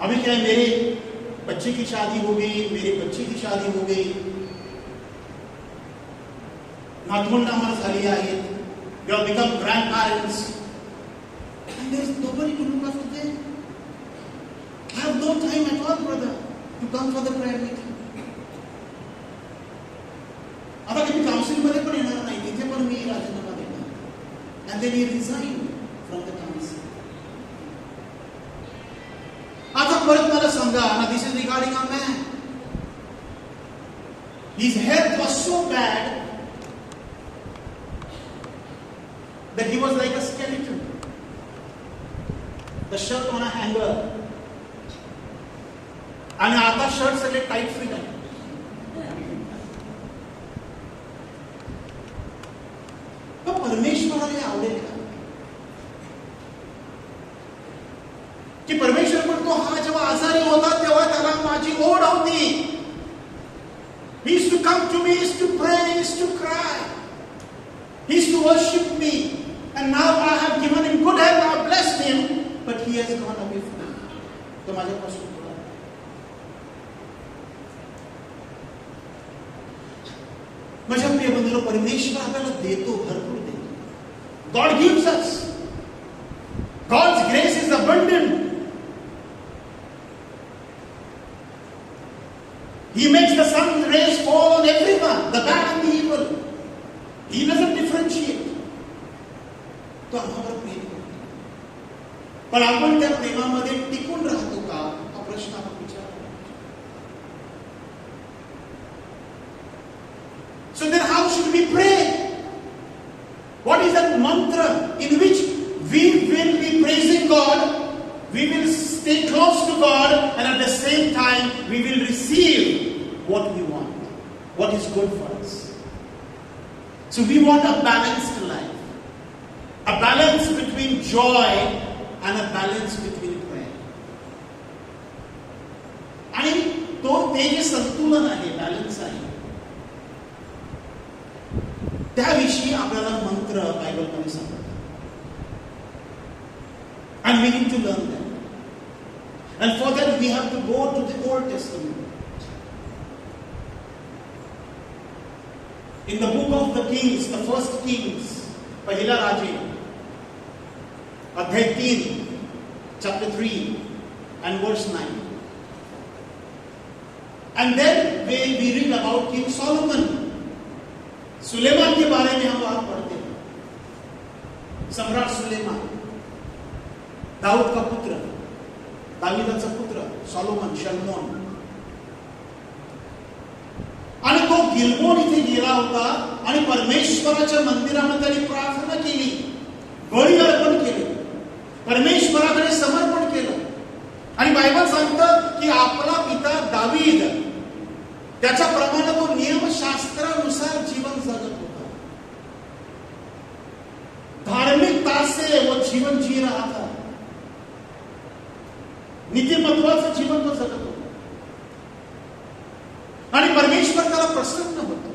अभी क्या है, मेरे बच्चे की शादी हो गई, मेरे बच्चे की शादी हो गई, नातवंड आम्हाला झाली आहेत. We have become grandparents, and there is nobody to look after them. I have no time at all, brother, to come for the prayer meeting. आता तुम्ही काउन्सिल मध्ये पण येणार नाही, तिथे पण मी राजीनामा देणार. And then he resigned from the council. आता परत मला सांगा ना, this is regarding a man. His health was so bad that he was like a skeleton. The shirt on a hanger. आणि आता शर्ट सगळे टाईट फिट आहे. पण परमेश्वराला आवडेल का की परमेश्वर म्हणतो, हा जेव्हा आजारी होता तेव्हा त्याला माझी ओढ होती, worshipped me, and now I have given him good health, I have blessed him, but he has gone away from me. तो माझ्यापासून थोडा माझ्या प्रिय बंधूंनो, परमेश्वर आपल्याला देतो, भरपूर देतो. God gives us. God's grace is abundant. He makes the sun's rays fall on everyone, the bad and the evil. He doesn't differentiate. तो आम्हाला प्रेम करतो. पण आपण त्या प्रेमामध्ये टिकून राहतो का, हा प्रश्न आपण विचारावा. So then how should we pray? What is that mantra in which we will be praising God, we will stay close to God, and at the same time we will receive what we want, what is good for us. So we want a balanced life, a balance between joy and a balance between prayer. आणि ते जे संतुलन आहे, balance आहे, त्याविषयी आपल्याला मंत्र बायबलमध्ये सांगतात. And we need to learn them. And for that we have to go to the Old Testament. In the book of the Kings, the first Kings, पहिला राजे, अध्याय 3, chapter 3 and verse 9. And then we read about King Solomon. Suleman के बारे में हम वहां पढ़ते हैं. सम्राट सुलेमान, दाऊद का पुत्र, दाविदाचा पुत्र सॉलोमन, शलमोन. आणि तो गिलबोन इथे गेला होता आणि परमेश्वराच्या मंदिरामध्ये त्याने प्रार्थना केली, बळी अर्पण केले, परमेश्वराकडे समर्पण केलं. आणि बायबल सांगतं की आपला पिता दावीद त्याच्याप्रमाणे तो नियमशास्त्रानुसार जीवन जगत होता, धार्मिकता से वो जीवन जी रहा था, नीतिमत्वाचं जीवन तो जगत होता. आणि परमेश्वर त्याला प्रसन्न होतो.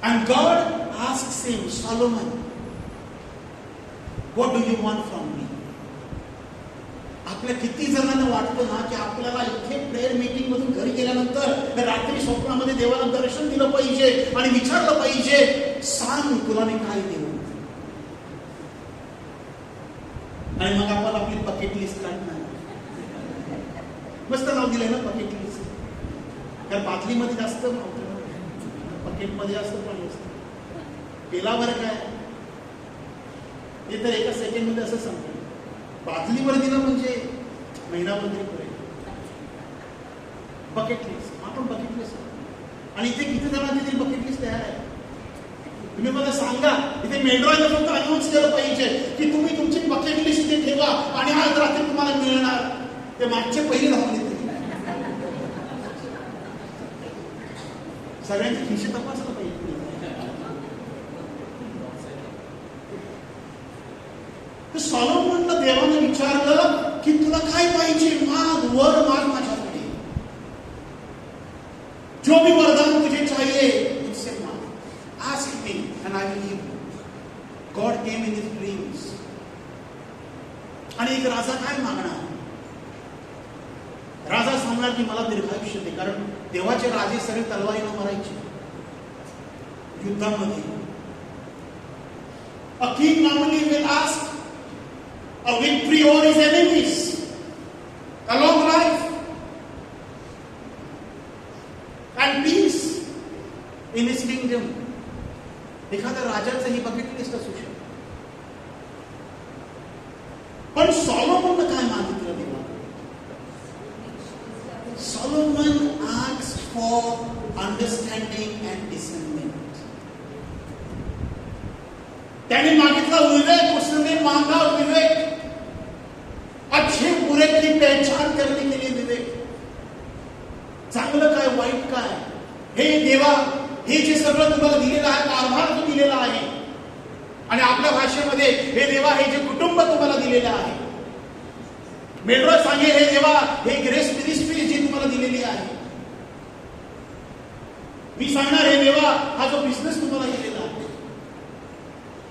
And God asks him, Solomon, what do you want from me? आपल्या किती जणांना वाटतं ना की आपल्याला इथे प्रेयर मीटिंग मधून घरी गेल्यानंतर रात्री स्वप्नामध्ये देवाला दर्शन दिलं पाहिजे आणि विचारलं पाहिजे, सांग तुला मी काय देऊ. आणि मग आपण आपली बकेट लिस्ट काढणार. मस्त नाव दिलंय ना बकेट लिस्ट. कारण बाटलीमध्ये जास्त बकेटमध्ये जास्त पाणी असतं. पेलावर काय हे तर एका सेकंड मध्ये असं सांगतो. बाटलीवर दिलं म्हणजे महिनाभर तरी पुरेल. बकेट लिस्ट, आपण बकेट लिस्ट. आणि इथे किती जणांची तरी बकेट लिस्ट तयार आहे. तुम्ही मला सांगा, इथे मेट्रोला फक्त अनाउन्स केलं पाहिजे की तुम्ही तुमची बकेट लिस्ट इथे ठेवा आणि आज रात्री तुम्हाला मिळणार. ते मागचे पहिले धावून येते. सगळ्यांची खिशी तपासलं पाहिजे. सॉलोमनला देवाने विचारलं की तुला काय पाहिजे, माग, वर माग माझ्याकडे. जो भी वरदान तुझे चाहिए मुझसे मांग. Ask me and I will give you. God came in his dreams. आणि एक राजा काय मागणार? राजा सांगणार की मला दीर्घायुष्य दे. कारण देवाचे राजे सगळे तलवारीनं मरायचे युद्धामध्ये. A king normally will ask a victory over his enemies, a long life, and peace in his kingdom. एखाद्या राजाचं ही बकेट लिस्ट असू शकते. पण सॉलोमननं काय मागितलं देवा? Solomon asked for understanding and discernment. त्याने मागितला विवेक. उसने मांगा विवेक, अच्छे बुरे की पहचान करने के लिए विवेक. चांगलं काय, वाईट काय, हे देवा, हे जे सगळं तुम्हाला दिलेलं आहे, कारभार तो दिलेला आहे. आणि आपल्या भाषेमध्ये हे देवा, हे जे कुटुंब तुम्हाला दिलेलं आहे. मेट्रो सांगे, हे देवा, हे ग्रेस मिनिस्ट्री जी तुम्हाला दिलेली आहे. मी सांगणार, हे देवा, हा जो बिझनेस तुम्हाला दिलेला आहे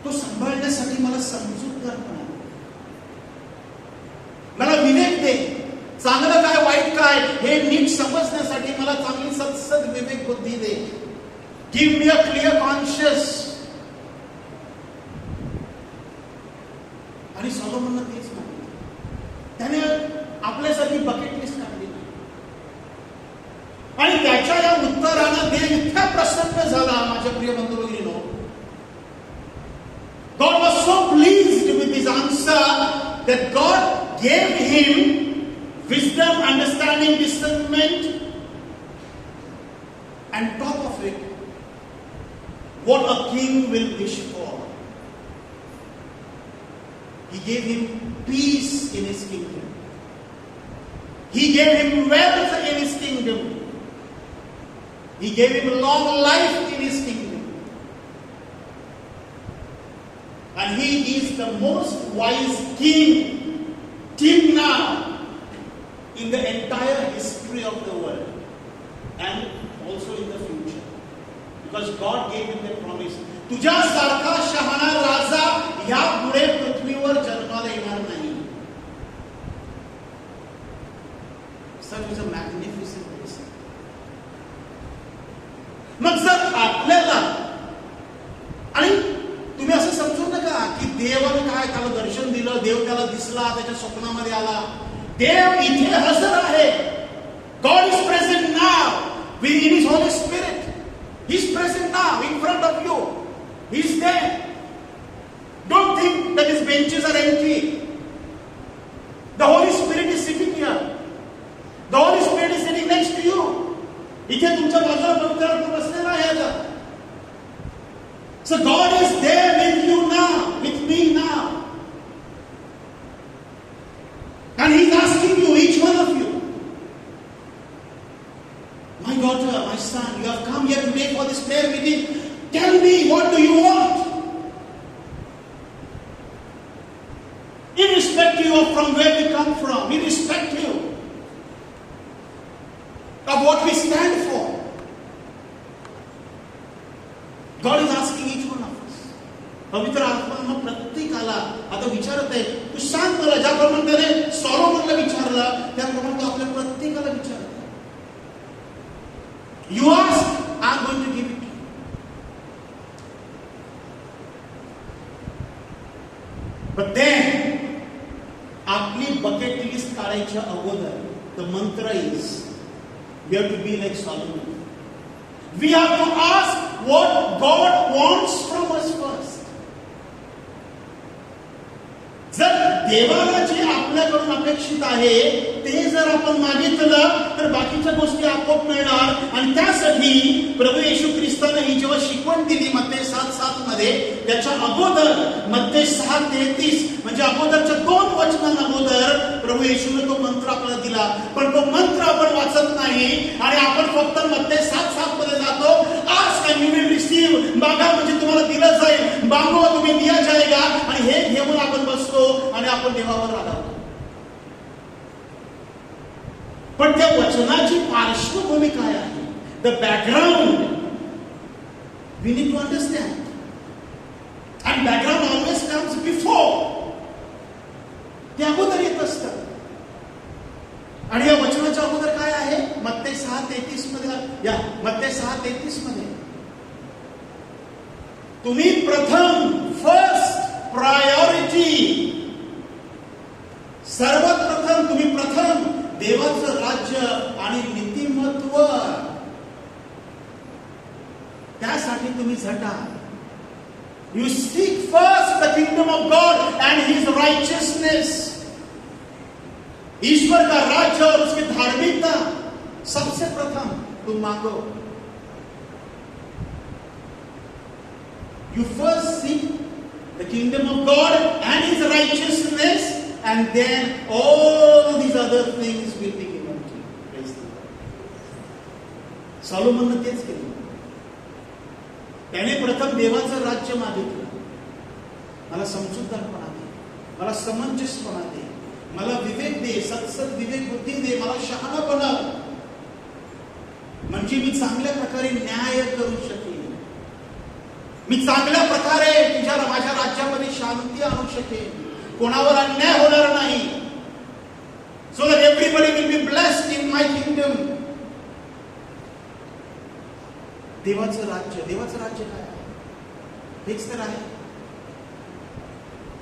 तो सांभाळण्यासाठी मला समजूतदारपणा, मला विवेक दे, चांगलं काय वाईट काय हे नीट समजण्यासाठी मला चांगली सत्सद विवेक बुद्धी दे. Give me a clear conscious. आणि सॉलोमनला तेच मागितलं. त्याने आपल्यासाठी बकेट लिस्ट काढली नाही. आणि त्याच्या या उत्तरानं देव इतका प्रसन्न झाला माझ्या प्रिय बंधू भगिनींनो. God was so pleased with his answer that God gave him wisdom, understanding, discernment, and top of it, what a king will wish for. He gave him peace in his kingdom. He gave him wealth in his kingdom. He gave him long life in his kingdom. And he is the most wise king till now in the entire history of the world and also in the future. Because God gave him that promise. तुझ्यासारखा शहाणा राजा या पुढे पृथ्वीवर जन्माला येणार नाही. Such is a magnificent person. मग जर आपल्याला, आणि तुम्ही असं समजू नका की देवाने काय त्याला दर्शन दिलं, देव त्याला दिसला, त्याच्या स्वप्नामध्ये आला. देव इथे हजर आहे. God is present now in his Holy Spirit. He is present now in front of you. He is there. Don't think that his benches are empty. The Holy Spirit is sitting here. The Holy Spirit is sitting next to you. इथे तुमच्या बाजूला पवित्र आत्मा बसलेला आहे आता. So God is there with you now, with me now. And He is asking you, each one of you, my daughter, my son, you have come here today for this prayer meeting. Tell me, what do you want? Irrespective of from where we come from, irrespective of what we stand for, God is asking each one of us. पवित्र आत्मा प्रत्येकाला आता विचारत आहे, तू सांग मला, ज्याप्रमाणे त्याने सॉलोमनला विचारलं त्याप्रमाणे तो आपल्या प्रत्येकाला विचारत आहे. You ask, I am going to give it to you. But then आपली बकेट लिस्ट काढायच्या अगोदर the mantra is, we have to be like Solomon. We have to ask what God wants from us first. जर देवाला जे आपल्याकडून अपेक्षित आहे ते जर आपण मागितलं तर बाकीच्या गोष्टी आपोआप मिळणार. आणि त्यासाठी प्रभू येशू ख्रिस्ताने ही जेव्हा शिकवण दिली मत्तेय 7:7 मध्ये, त्याच्या अगोदर मत्तेय 6:33 म्हणजे अगोदरच्या 2 वचनांअगोदर प्रभू येशूने तो मंत्र आपल्याला दिला. पण तो मंत्र आपण वाचत नाही आणि आपण फक्त मत्तेय 7:7 मध्ये जातो. Ask and you will receive. मागा म्हणजे तुम्हाला दिलं जाईल, मागो तुम्ही दिया जाएगा. आणि हे घेऊन आपण बसतो आणि आपण देवावर रागावतो. पण त्या वचनाची पार्श्वभूमी काय आहे, the background we need to understand. And background always comes before. ते अगोदर येत असतं. आणि या वचनाच्या अगोदर काय आहे, मत्तेय 6:33 मध्ये, या मत्तेय 6:33 मध्ये तुम्ही प्रथम, फर्स्ट प्रायोरिटी, सर्वात प्रथम तुम्ही प्रथम देवाचं राज्य आणि नीतिमत्व, त्यासाठी तुम्ही झटा. You seek first the kingdom of God and his righteousness. ईश्वर का राज्य और उसकी धार्मिकता सबसे प्रथम तुम मांगो. You first seek the kingdom of God and His righteousness, and then all these other things will be given to you. Praise the Lord. सॉलोमनने तेच केलं. त्याने प्रथम देवाचं राज्य मागितलं. मला समजूतदारपणा दे, मला समंजसपणा दे, मला विवेक दे, सत्सद विवेक बुद्धी दे, मला शहाणा बनव, म्हणजे मी चांगल्या प्रकारे न्याय करू शकेन. मी चांगल्या प्रकारे माझ्या राज्यामध्ये शांती आणू शकेन, कोणावर अन्याय होणार नाही. So that everybody will be blessed in my kingdom. देवाचं राज्य काय आहे? हेच तर आहे.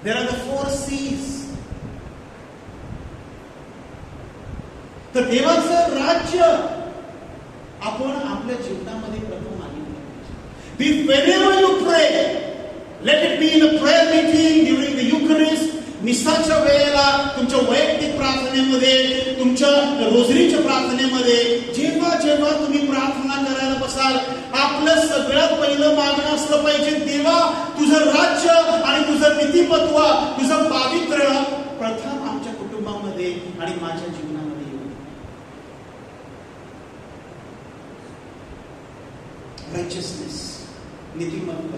There are the 4 C's. तर देवाचं राज्य आपण आपल्या जीवनामध्ये प्रथम आणले पाहिजे. Whenever you pray, let it be in a prayer meeting, during the Eucharist, मिसाच्या वेळेला, तुमच्या वैयक्तिक प्रार्थनेमध्ये, तुमच्या रोजरीच्या प्रार्थनेमध्ये, जेव्हा जेव्हा तुम्ही प्रार्थना करायला बसाल, आपलं सगळ्यात पहिलं मागणं असलं पाहिजे, देवा तुझं राज्य आणि तुझं नीतिमत्व, तुझं पावित्र्य प्रथम आमच्या कुटुंबामध्ये आणि माझ्या जीवनामध्ये येऊ. रायचियसनेस, नीतिमत्व,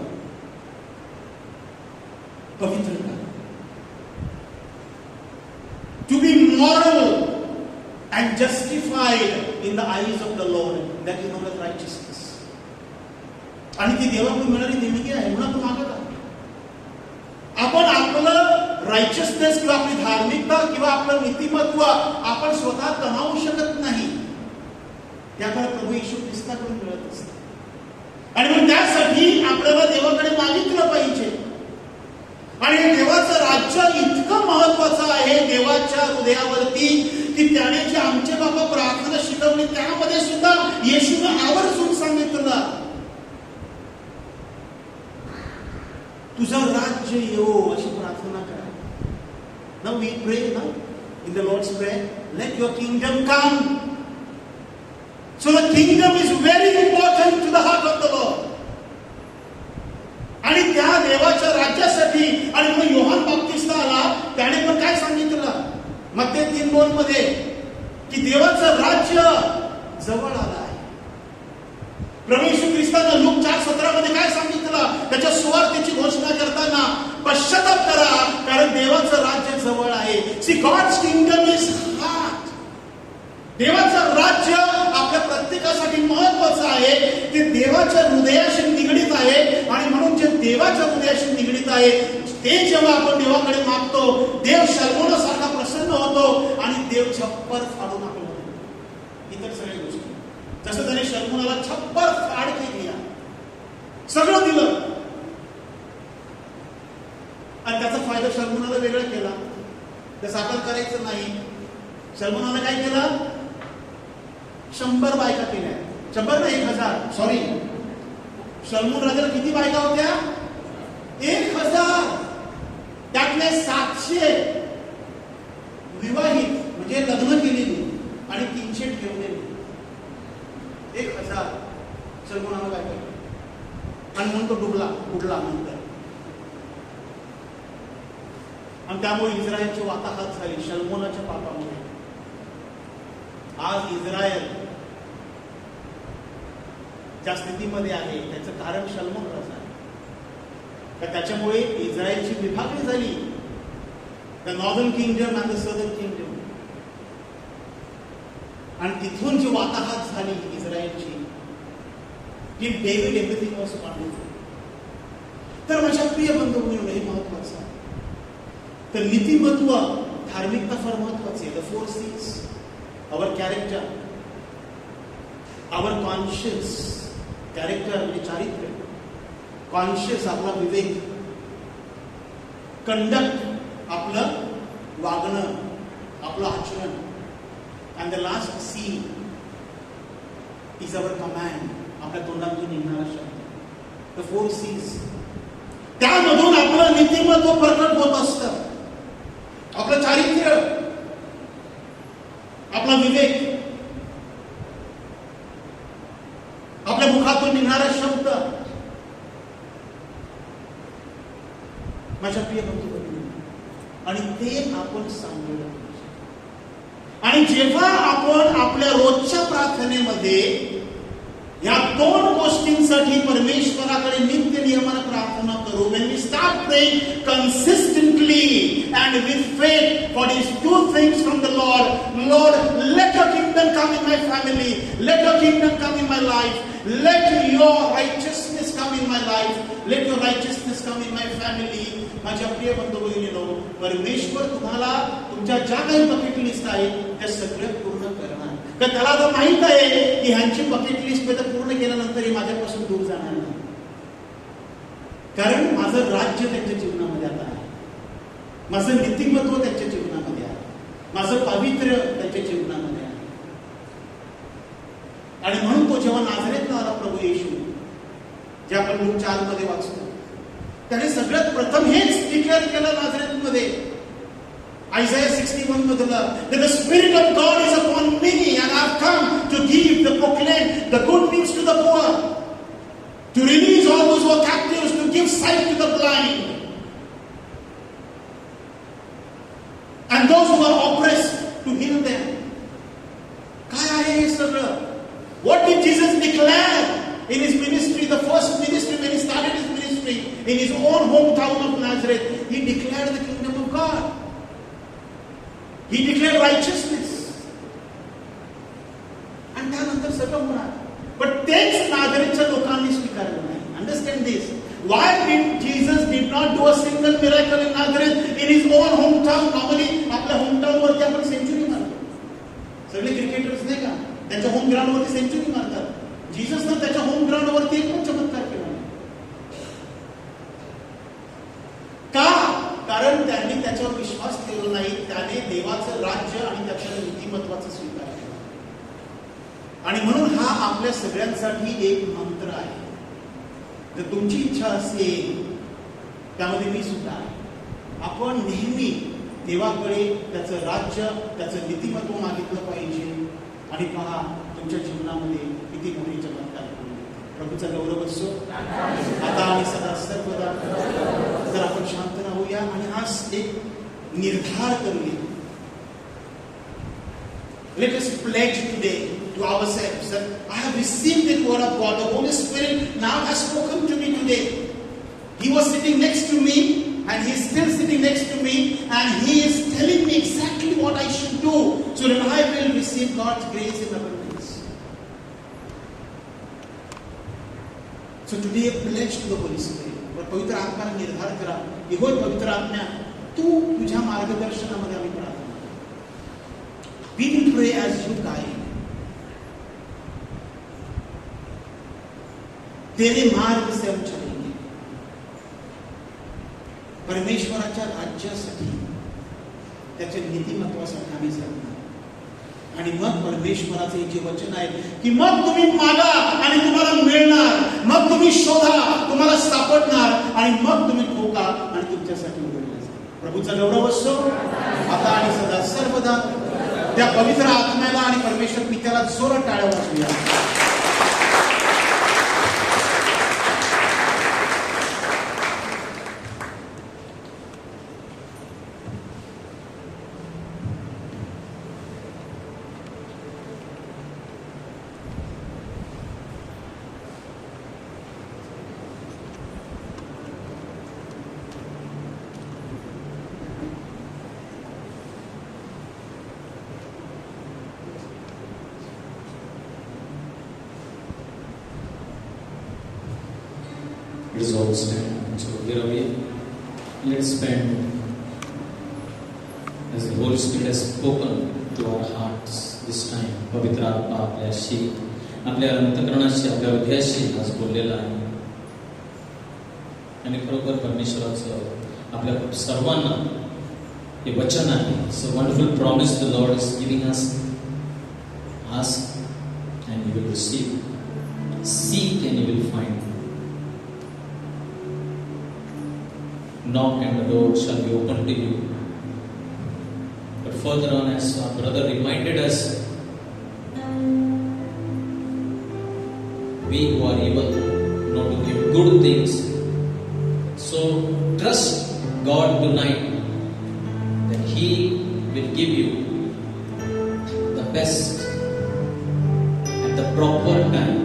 पवित्रता. To be moral and justified in the eyes of the Lord, that is known as righteousness. आणि ती देवाकडून मिळणारी देणगी आहे म्हणून तो मागत आहे. आपण आपलं रायचियसनेस किंवा आपली धार्मिकता किंवा आपलं नीतिमत्व आपण स्वतः कमावू शकत नाही. त्याकडे प्रभू येशू ख्रिस्ताकडून मिळत असते. आणि मग त्यासाठी आपल्याला देवाकडे मागितलं पाहिजे. आणि देवाचं राज्य इतकं महत्वाचं आहे देवाच्या हृदयावरती, की त्याने जे आमचे बाबा प्रार्थना शिकवली त्यामध्ये सुद्धा येशूने आवर्जून सांगितलं, तुझं राज्य येवो अशी प्रार्थना करा. नाउ वी प्रे ना in the Lord's prayer, let your kingdom come. So the kingdom is very important to the heart of the Lord. आणि त्या देवाच्या राज्यासाठी, आणि मग योहान बाप्तिस्त आला, त्याने पण काय सांगितलं मत्ते 3:2 मध्ये, की देवाचं राज्य जवळ आलं आहे. प्रभू येशू ख्रिस्तानं लूक 4:17 मध्ये काय सांगितलं, त्याच्या सुवार्तेची घोषणा करताना, पश्चाताप करा कारण देवाचं राज्य जवळ आहे. सी गॉड्स किंगडम इज हार्ट. देवाचं राज्य आपल्या प्रत्येकासाठी महत्वाचं आहे. ते देवाच्या हृदयाशी निगडीत आहे. आणि म्हणून जे देवाच्या हृदयाशी निगडीत आहे ते जेव्हा आपण देवाकडे मागतो, देव शल्मोनासारखा प्रसन्न होतो आणि देव छप्पर फाडून आपल्याला इतर सगळ्या गोष्टी, जसं त्याने शल्मोनाला छप्पर फाड केली, सगळं दिलं आणि त्याचा फायदा शल्मोनाला वेगळा केला. ते साकार करायचं नाही. शल्मोनाला काय केलं, 100 बायका केल्या. 100 ना 1000, सॉरी, शल्मोन राजाला किती बायका होत्या, 1000. त्यातले 700 विवाहित म्हणजे लग्न केलेली आणि 300 ठेवलेली. 1000 शल्मोनाला बायका. आणि म्हणून तो बुडला नंतर. आणि त्यामुळे इस्रायलची वाताहत झाली शल्मोनाच्या पापामुळे. आज इस्रायल ज्या स्थितीमध्ये आहे त्याचं कारण शल्मोन राजा आहे. तर त्याच्यामुळे इस्रायलची विभागणी झाली, the northern kingdom and the southern kingdom. आणि तिथून जी वाताहत झाली इस्रायलची, की डेव्हिड एव्हरीथिंग वॉज वंडरफुल. तर माझ्या प्रिय बंधूंनो, हे महत्वाचं आहे. तर नीतिमत्व, धार्मिकता फार महत्वाची आहे. The 4 C's, our character, our conscience, character म्हणजे चारित्र्य, कॉन्शियस आपला विवेक, कंडक्ट आपलं वागणं, आपलं आचरण, and the last C is our command, आपल्या तोंडातून निघणारा शब्द. the 4 C's, त्यामधून आपलं नीतिमत्व प्रकट होत असतं. आपलं चारित्र्य, आपला विवेक, आपल्या मुखातून निघणारा शब्द. माझ्या प्रिय बंधू, आणि ते आपण सांगितलं पाहिजे. आणि जेव्हा आपण आपल्या रोजच्या प्रार्थनेमध्ये या दोन गोष्टींसाठी परमेश्वराकडे नित्य नियमाने प्रार्थना करू. When we start praying consistently and with faith for these two things from the Lord, Lord, let your kingdom come in my family, let your kingdom come in my life, let your righteousness come in my life, let your righteousness come in my family. माझ्या प्रिय बंधू भगिनींनो, परमेश्वर तुम्हाला तुमच्या ज्या काही bucket list आहे त्या सगळ्या पूर्ण करणार. तर त्याला तर माहित आहे की ह्यांची बकेट लिस्ट मी तर पूर्ण केल्यानंतर माझ्यापासून दूर जाणार नाही, कारण माझं राज्य त्यांच्या जीवनामध्ये आता आहे, माझं नीतिमत्व त्यांच्या जीवनामध्ये आहे, माझं पावित्र्य त्यांच्या जीवनामध्ये आहे. आणि म्हणून तो जेव्हा नाझरेतला आला प्रभू येशू, जे आपण लूक 4 मध्ये वाचतो, त्याने सगळ्यात प्रथम हेच डिक्लेअर केलं नाझरेतमध्ये. Isaiah 61 मधला, that the Spirit of God is upon me and I have come to give, to proclaim the good news to the poor, to release all those who are captives, to give sight to the blind, and those who are oppressed, to heal them. काय आहे हे सगळं? What did Jesus declare in his ministry, the first ministry when he started his ministry in his own hometown of Nazareth? He declared the kingdom of God. He declared righteousness. आणि त्यानंतर सगळं होणार. पण तेच नाझरेतच्या लोकांनी स्वीकारलं नाही. Understand this. Why did Jesus did not do a single miracle in Nazareth in his own hometown? Normally आपल्या hometown वरती आपण सेंचुरी मारतो. सगळे क्रिकेटर्स नाही का त्यांच्या होम ग्राउंड वरती सेंचुरी मारतात. जीससने त्याच्या होम ग्राउंड वरती एक पण चमत्कार केला नाही. का? कारण त्यांनी त्याच्यावर विश्वास ठेवला नाही. त्याने देवाचं राज्य आणि त्याच्या नीतिमत्वाचा स्वीकार केला. आणि म्हणून हा आपल्या सगळ्यांसाठी एक मंत्र आहे. जर तुमची इच्छा असेल, त्यामध्ये मी सुद्धा आहे, आपण नेहमी देवाकडे त्याचं राज्य, त्याचं नीतिमत्व मागितलं पाहिजे. आणि पहा तुमच्या जीवनामध्ये किती मोठी चमत्कार होईल. प्रभूचा गौरव असो आता आणि सदा सर्वदा. तर आपण शांत राहूया आणि आज एक निर्धार करूया. Let us pledge today to ourselves that I have received the word of God. The Holy Spirit now has spoken to me today. He was sitting next to me and he is still sitting next to me and he is telling me exactly what I should do so that I will receive God's grace in abundance. So today pledge to the Holy Spirit. पवित्र आत्म्याला निर्धार करा की होय पवित्र आत्म्या, तू तुझ्या मार्गदर्शनामध्ये आम्ही प्रार्थना. We will pray as you guide. तेरे मार्ग से हम चलेंगे. परमेश्वराच्या राज्यासाठी, त्याच्या नीतिमत्वासाठी आम्ही जगणार. आणि मग परमेश्वराचे जे वचन आहे की मग तुम्ही मागा आणि तुम्हाला मिळणार, मग तुम्ही शोधा तुम्हाला सापडणार, आणि मग तुम्ही ठोका आणि तुमच्यासाठी उघडले जाईल. प्रभूचा गौरव असो आता आणि सदा सर्वदा. त्या पवित्र आत्म्याला आणि परमेश्वर पित्याला जोरात टाळ्या वाजवूया. It is all stand. So here we let's spend as the Holy Spirit has spoken to our hearts this time. पवित्र आत्मा आपल्याशी, आपल्या अंतःकरणाशी, आपल्या हृदयाशी आज बोललेला आहे. आणि खरोखर परमेश्वराचं आपल्या सर्वांना हे वचन आहे. So wonderful promise the Lord is giving us. Ask and you will receive. Seek and you will find. Knock and the door shall be opened to you. But further on, as our brother reminded us, we who are able not to give good things, so trust God tonight that He will give you the best at the proper time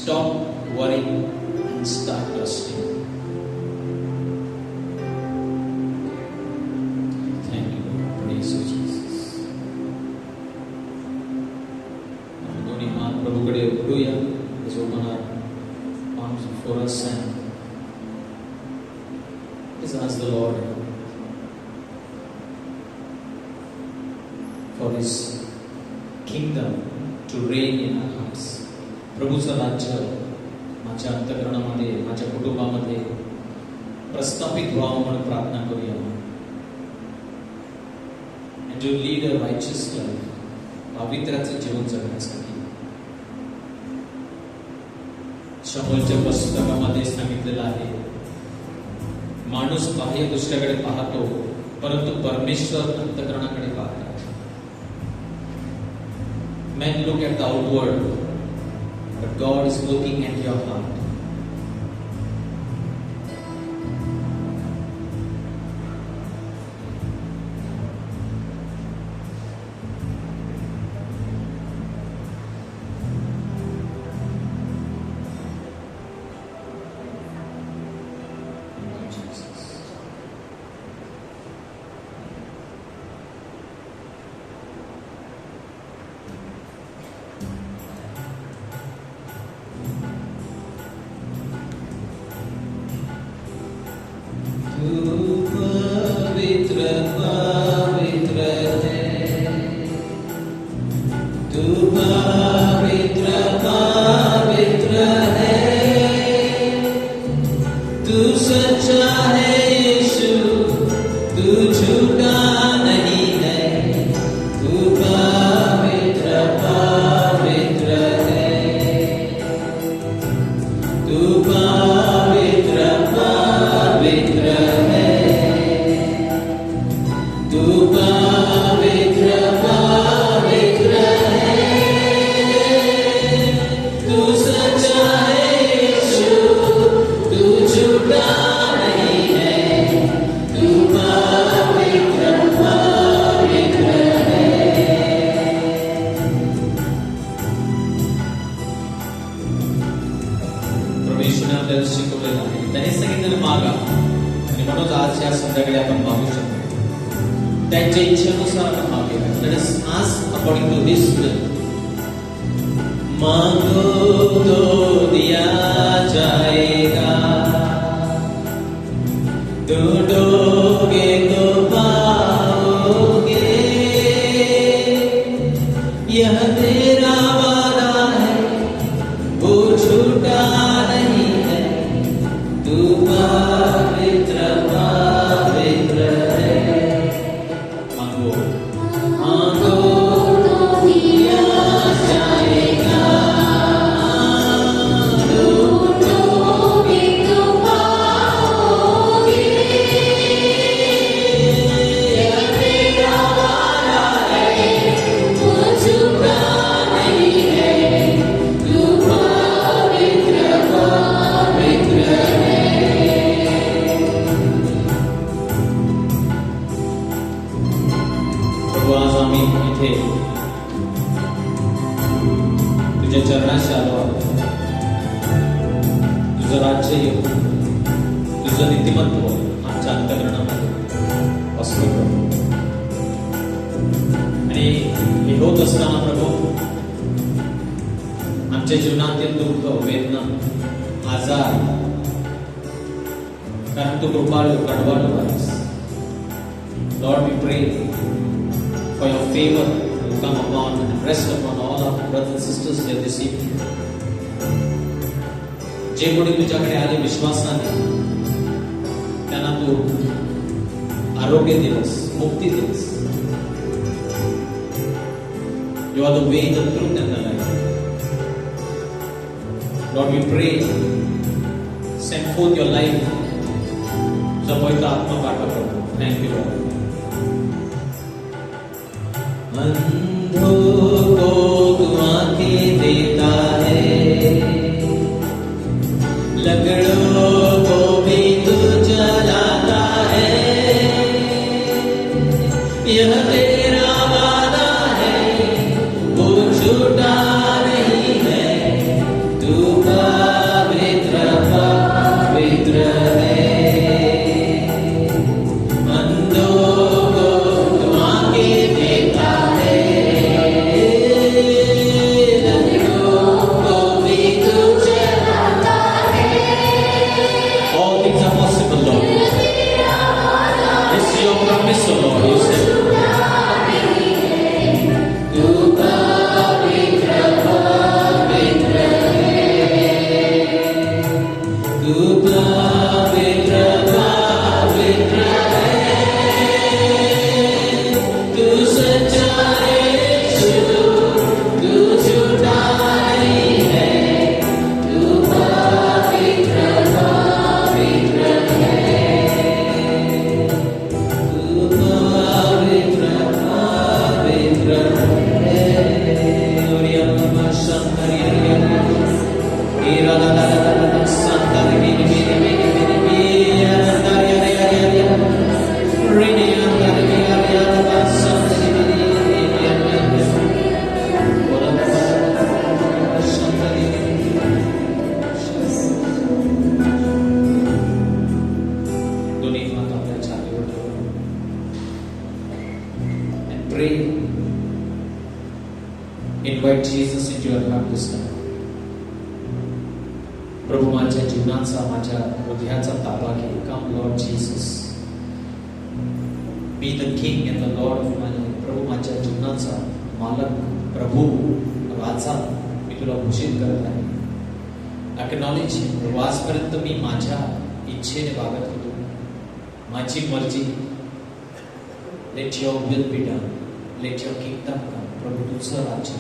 stop worrying and start trusting. Thank you, Lord. Praise you, Jesus. दोन्ही हात प्रभूकडे उघडूया. Let's open our arms before us and let's ask the Lord for His kingdom to reign in our hearts. प्रभूचं राज्य माझ्या अंतःकरणामध्ये, माझ्या कुटुंबामध्ये प्रस्थापित व्हावं म्हणून प्रार्थना करूया. And to lead a righteous life, पावित्र्याचं जीवन जगण्यासाठी. शमूएलच्या पुस्तकामध्ये सांगितलेलं आहे, माणूस बाह्य दृष्ट्याकडे पाहतो, परंतु परमेश्वर अंतःकरणाकडे पाहतात. Men look at the outward, but God is looking at your heart. त्यांच्या इच्छेनुसार आपण मागूया. Let us ask according to His will. मांगो तो दिया जाएगा, ढूंढोगे तो पाओगे, यह तेरा वादा है, वो झूठा नहीं है, तू पवित्र पवित्र है. मांगो तो दिया जाएगा, ढूंढोगे तो पाओगे, यह तेरा वादा है, वो झूठा नहीं है, तू पवित्र पवित्र है. आज आम्ही इथे तुझ्या चरणाशी आलो आहोत. तुझं राज्य येऊ, तुझं नीतिमत्व आमच्या अंतःकरणामध्ये असलं. आणि हे होत असताना प्रभू, आमच्या जीवनातील दुःख, वेदना, आजार, कारण तू कृपाळू कडवाळू आहेस. Lord, we pray for your favor to come upon and rest upon all our brothers and sisters here this evening. जे कोणी तुझ्याकडे आले विश्वासाने, त्यांना तू आरोग्य दिलंस, मुक्ती दिलंस. You are the way, the truth and the life. Lord, we pray, send forth your life. तुझा पवित्र आत्मा पाठवा प्रभू. Thank you, Lord. अंधों को तू आंखें देता है, लंगड़ों को भी तू चलाता है, यह तेरा वादा है, वो झूठा नहीं है, तू Invite Jesus into your heart this time. प्रभू माझ्या जीवनाचा, माझ्या हृदयाचा ताबा घे. Come Lord Jesus. Be the King and the Lord of my life. प्रभू माझ्या जीवनाचा मालक, प्रभू, राजा मी तुला घोषित करत आहे. Acknowledge him. प्रभू आजपर्यंत मी माझ्या इच्छेने वागत होतो, माझी मर्जी. Let your will be done. Let your kingdom come. प्रभू तुझं राज्य,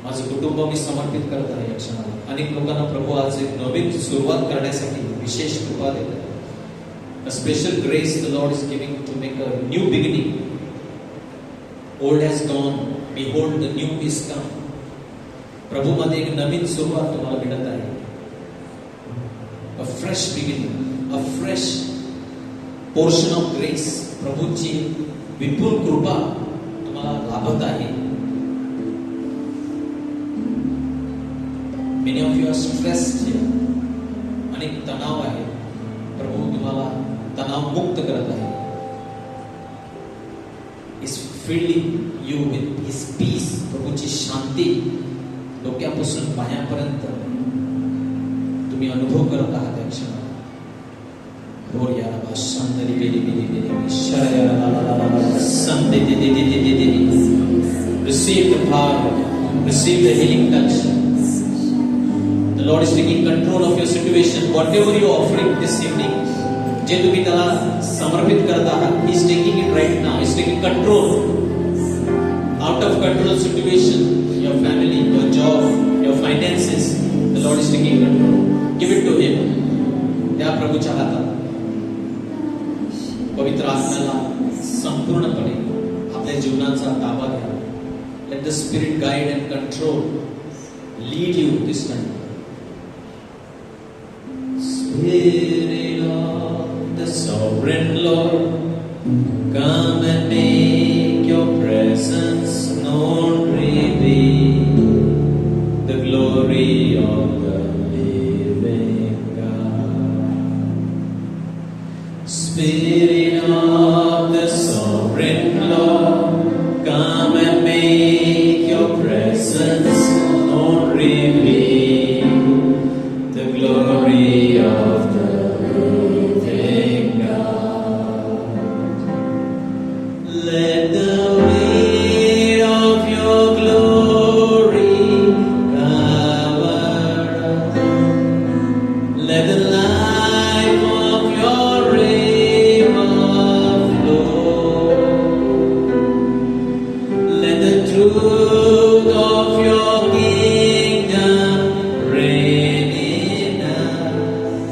माझं कुटुंब मी समर्पित करत आहे या क्षणाला. अनेक लोकांना प्रभू आज एक नवीन सुरुवात करण्यासाठी विशेष कृपा देत आहे. A special grace the Lord is giving to make a new beginning. Old has gone, behold the new is come. प्रभू मध्ये एक नवीन सुरुवात तुम्हाला मिळत आहे. A fresh beginning, a fresh portion of grace. प्रभूची विपुल कृपा तुम्हाला लाभत आहे. Many of you are stressed here. अनेक तणाव आहे. प्रभू तुम्हाला तणाव मुक्त करत आहे. Is filling you with His peace. प्रभूची शांती डोक्यापासून पायापर्यंत तुम्ही अनुभव करत आहात या क्षणाला. Receive the power, receive the healing touch. The Lord is taking control of your situation. Whatever you are offering this evening, जे तुम्ही त्याला समर्पित करत आहात, He is taking it right now. He is taking control. Out of control situation, your family, your job, your finances, the Lord is taking control. Give it to Him. त्या प्रभूच्या हातात पवित्र आत्म्याला संपूर्णपणे आपल्या जीवनाचा ताबा घ्या. Let the Spirit guide and control, lead you this time. Spirit of the sovereign Lord, come and make your presence known. Reveal the glory of the living God. Spirit of the sovereign Lord, come and make your presence known. Reveal the glory of the living God. Let the weight of your glory cover us. Let the life of your river flow. Let the truth of your kingdom reign in us.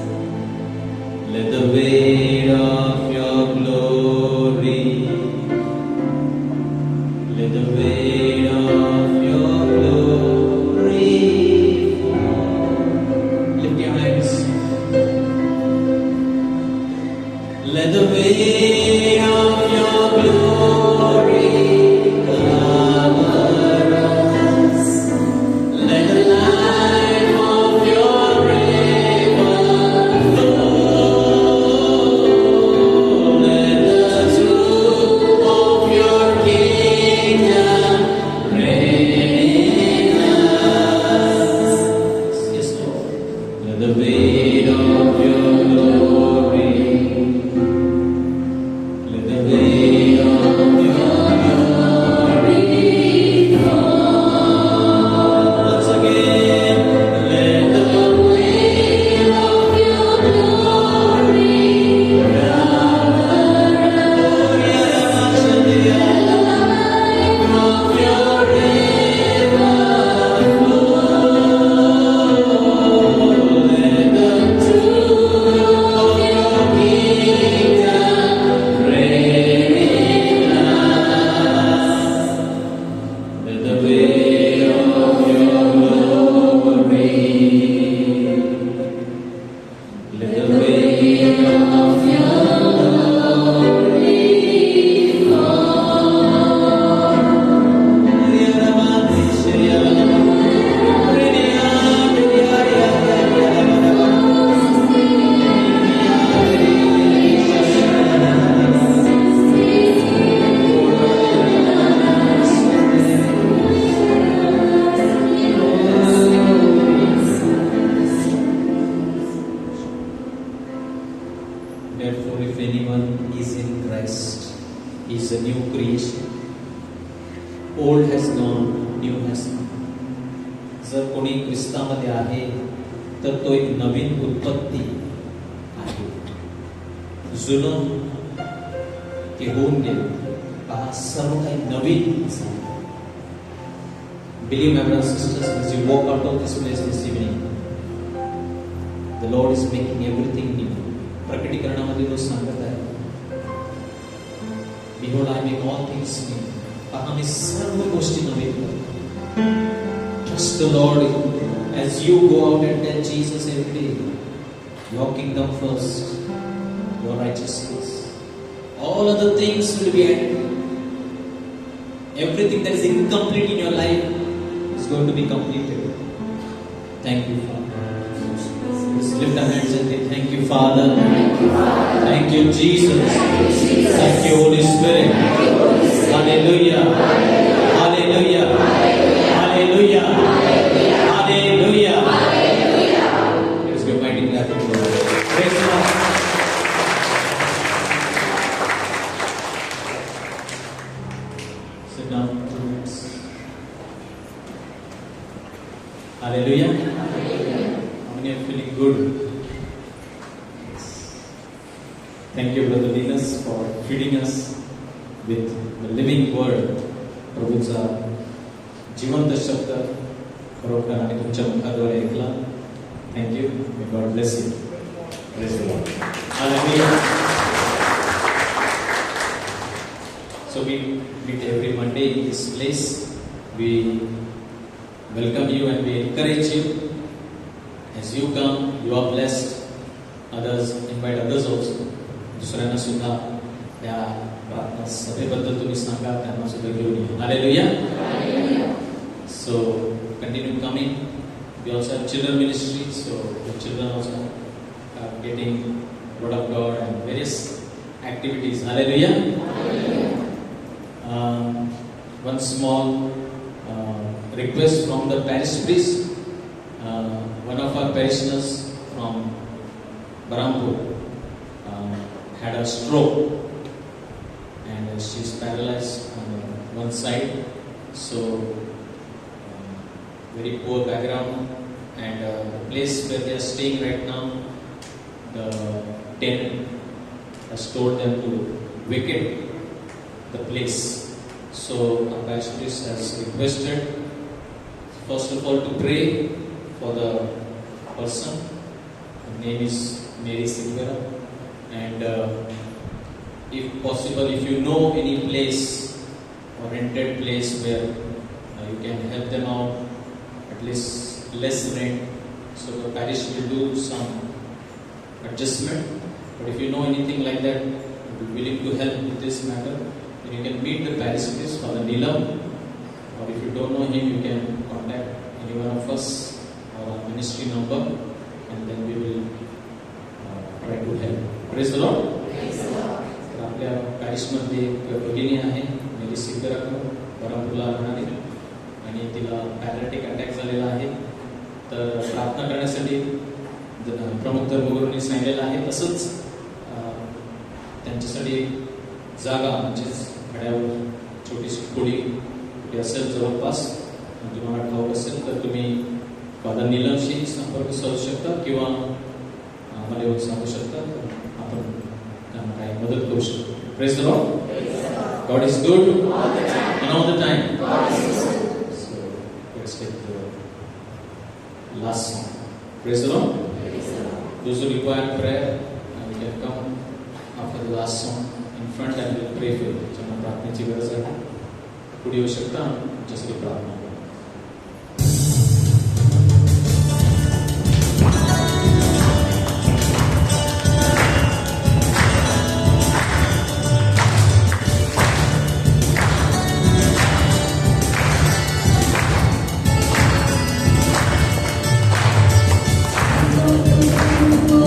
Let the weight of your glory, let the weight of your glory fall. Lift your hands. Let the weight of your glory cover us. Let the life of your river flow. Let the truth of your kingdom Old has gone, new has come. जर कोणी ख्रिस्तामध्ये आहे तर तो एक नवीन उत्पत्ती आहे. जुनं ते होऊन गेले, पहा सर्व काही नवीन झाले. Believe, my brothers and sisters, as you walk out of this place this evening, the Lord is making everything new. प्रकटीकरणामध्ये तो सांगत आहे, Behold, I make all things new. पहा मी सर्व गोष्टी नवीन करतो. Trust the Lord as you go out and tell Jesus every day, your kingdom first, your righteousness. All other things will be added. Everything that is incomplete in your life is going to be completed. Thank you, Father. Let's lift our hands and say, thank you, Father. Thank you, Jesus. Thank you, Holy Spirit. Hallelujah. Hallelujah. Hallelujah. Hallelujah. Let's go mighty clap for God. Praise the Lord. Sit down 2 minutes. Hallelujah. How many are feeling good? Thank you, Brother Linus, for feeding us with the living word. प्रभूचा जिवंत शब्द खरोखर आणि तुमच्या मुखाद्वारे ऐकला. Thank you. May God bless you. Praise the Lord. Hallelujah. So we meet every Monday in this place. We welcome you and we encourage you. As you come, you are blessed. Others, invite others also. दुसऱ्यांना सुद्धा या प्रार्थना सभेबद्दल तुम्ही सांगा, त्यांना सुद्धा घेऊन या. Hallelujah. So continue coming. We also have children ministry, so the children also are getting word of God and various activities. Hallelujah. One small request from the parish priest. One of our parishioners from Barampur had a stroke and she's paralyzed on one side. So very poor background, and the place where they are staying right now, the tenant has told them to vacate the place. So our parish priest has requested, first of all, to pray for the person. Her name is Mary Silvera, and if possible, if you know any place or rented place where you can help them out, at least less rent, so the parish will do some adjustment. But if you know anything like that, you are willing to help with this matter, then you can meet the parish priest, Father Neelam, or if you don't know him, you can contact any one of us or our ministry number, and then we will try to help. Praise the Lord. तर आपल्या पॅरिशमध्ये एक भगिनी आहे, मेरी सिद्धरा बरापूरला राहणारी, आणि तिला पॅरालिटिक attack झालेला आहे. तर प्रार्थना करण्यासाठी प्रमुख धर्मगुरूंनी सांगितलेलं आहे. तसंच त्यांच्यासाठी एक जागा म्हणजेच घड्यावर छोटीशी खोली कुठे असेल जवळपास, तुम्हाला ठाऊक असेल तर तुम्ही फादर नीलमशी संपर्क साधू शकता किंवा आम्हाला येऊन सांगू शकता. आपण त्यांना काही मदत करू शकतो. Praise the Lord. God is good and all the time. So let's take the last song. Praise the Lord. Those who require prayer, you can come after the last song in front and we'll pray for you. ज्यांना प्रार्थनेची गरज आहे पुढे येऊ शकता, आमच्यासाठी प्रार्थना करू. Go,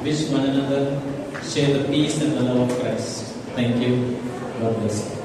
Wish one another, share the peace and the love of Christ. Thank you. God bless you.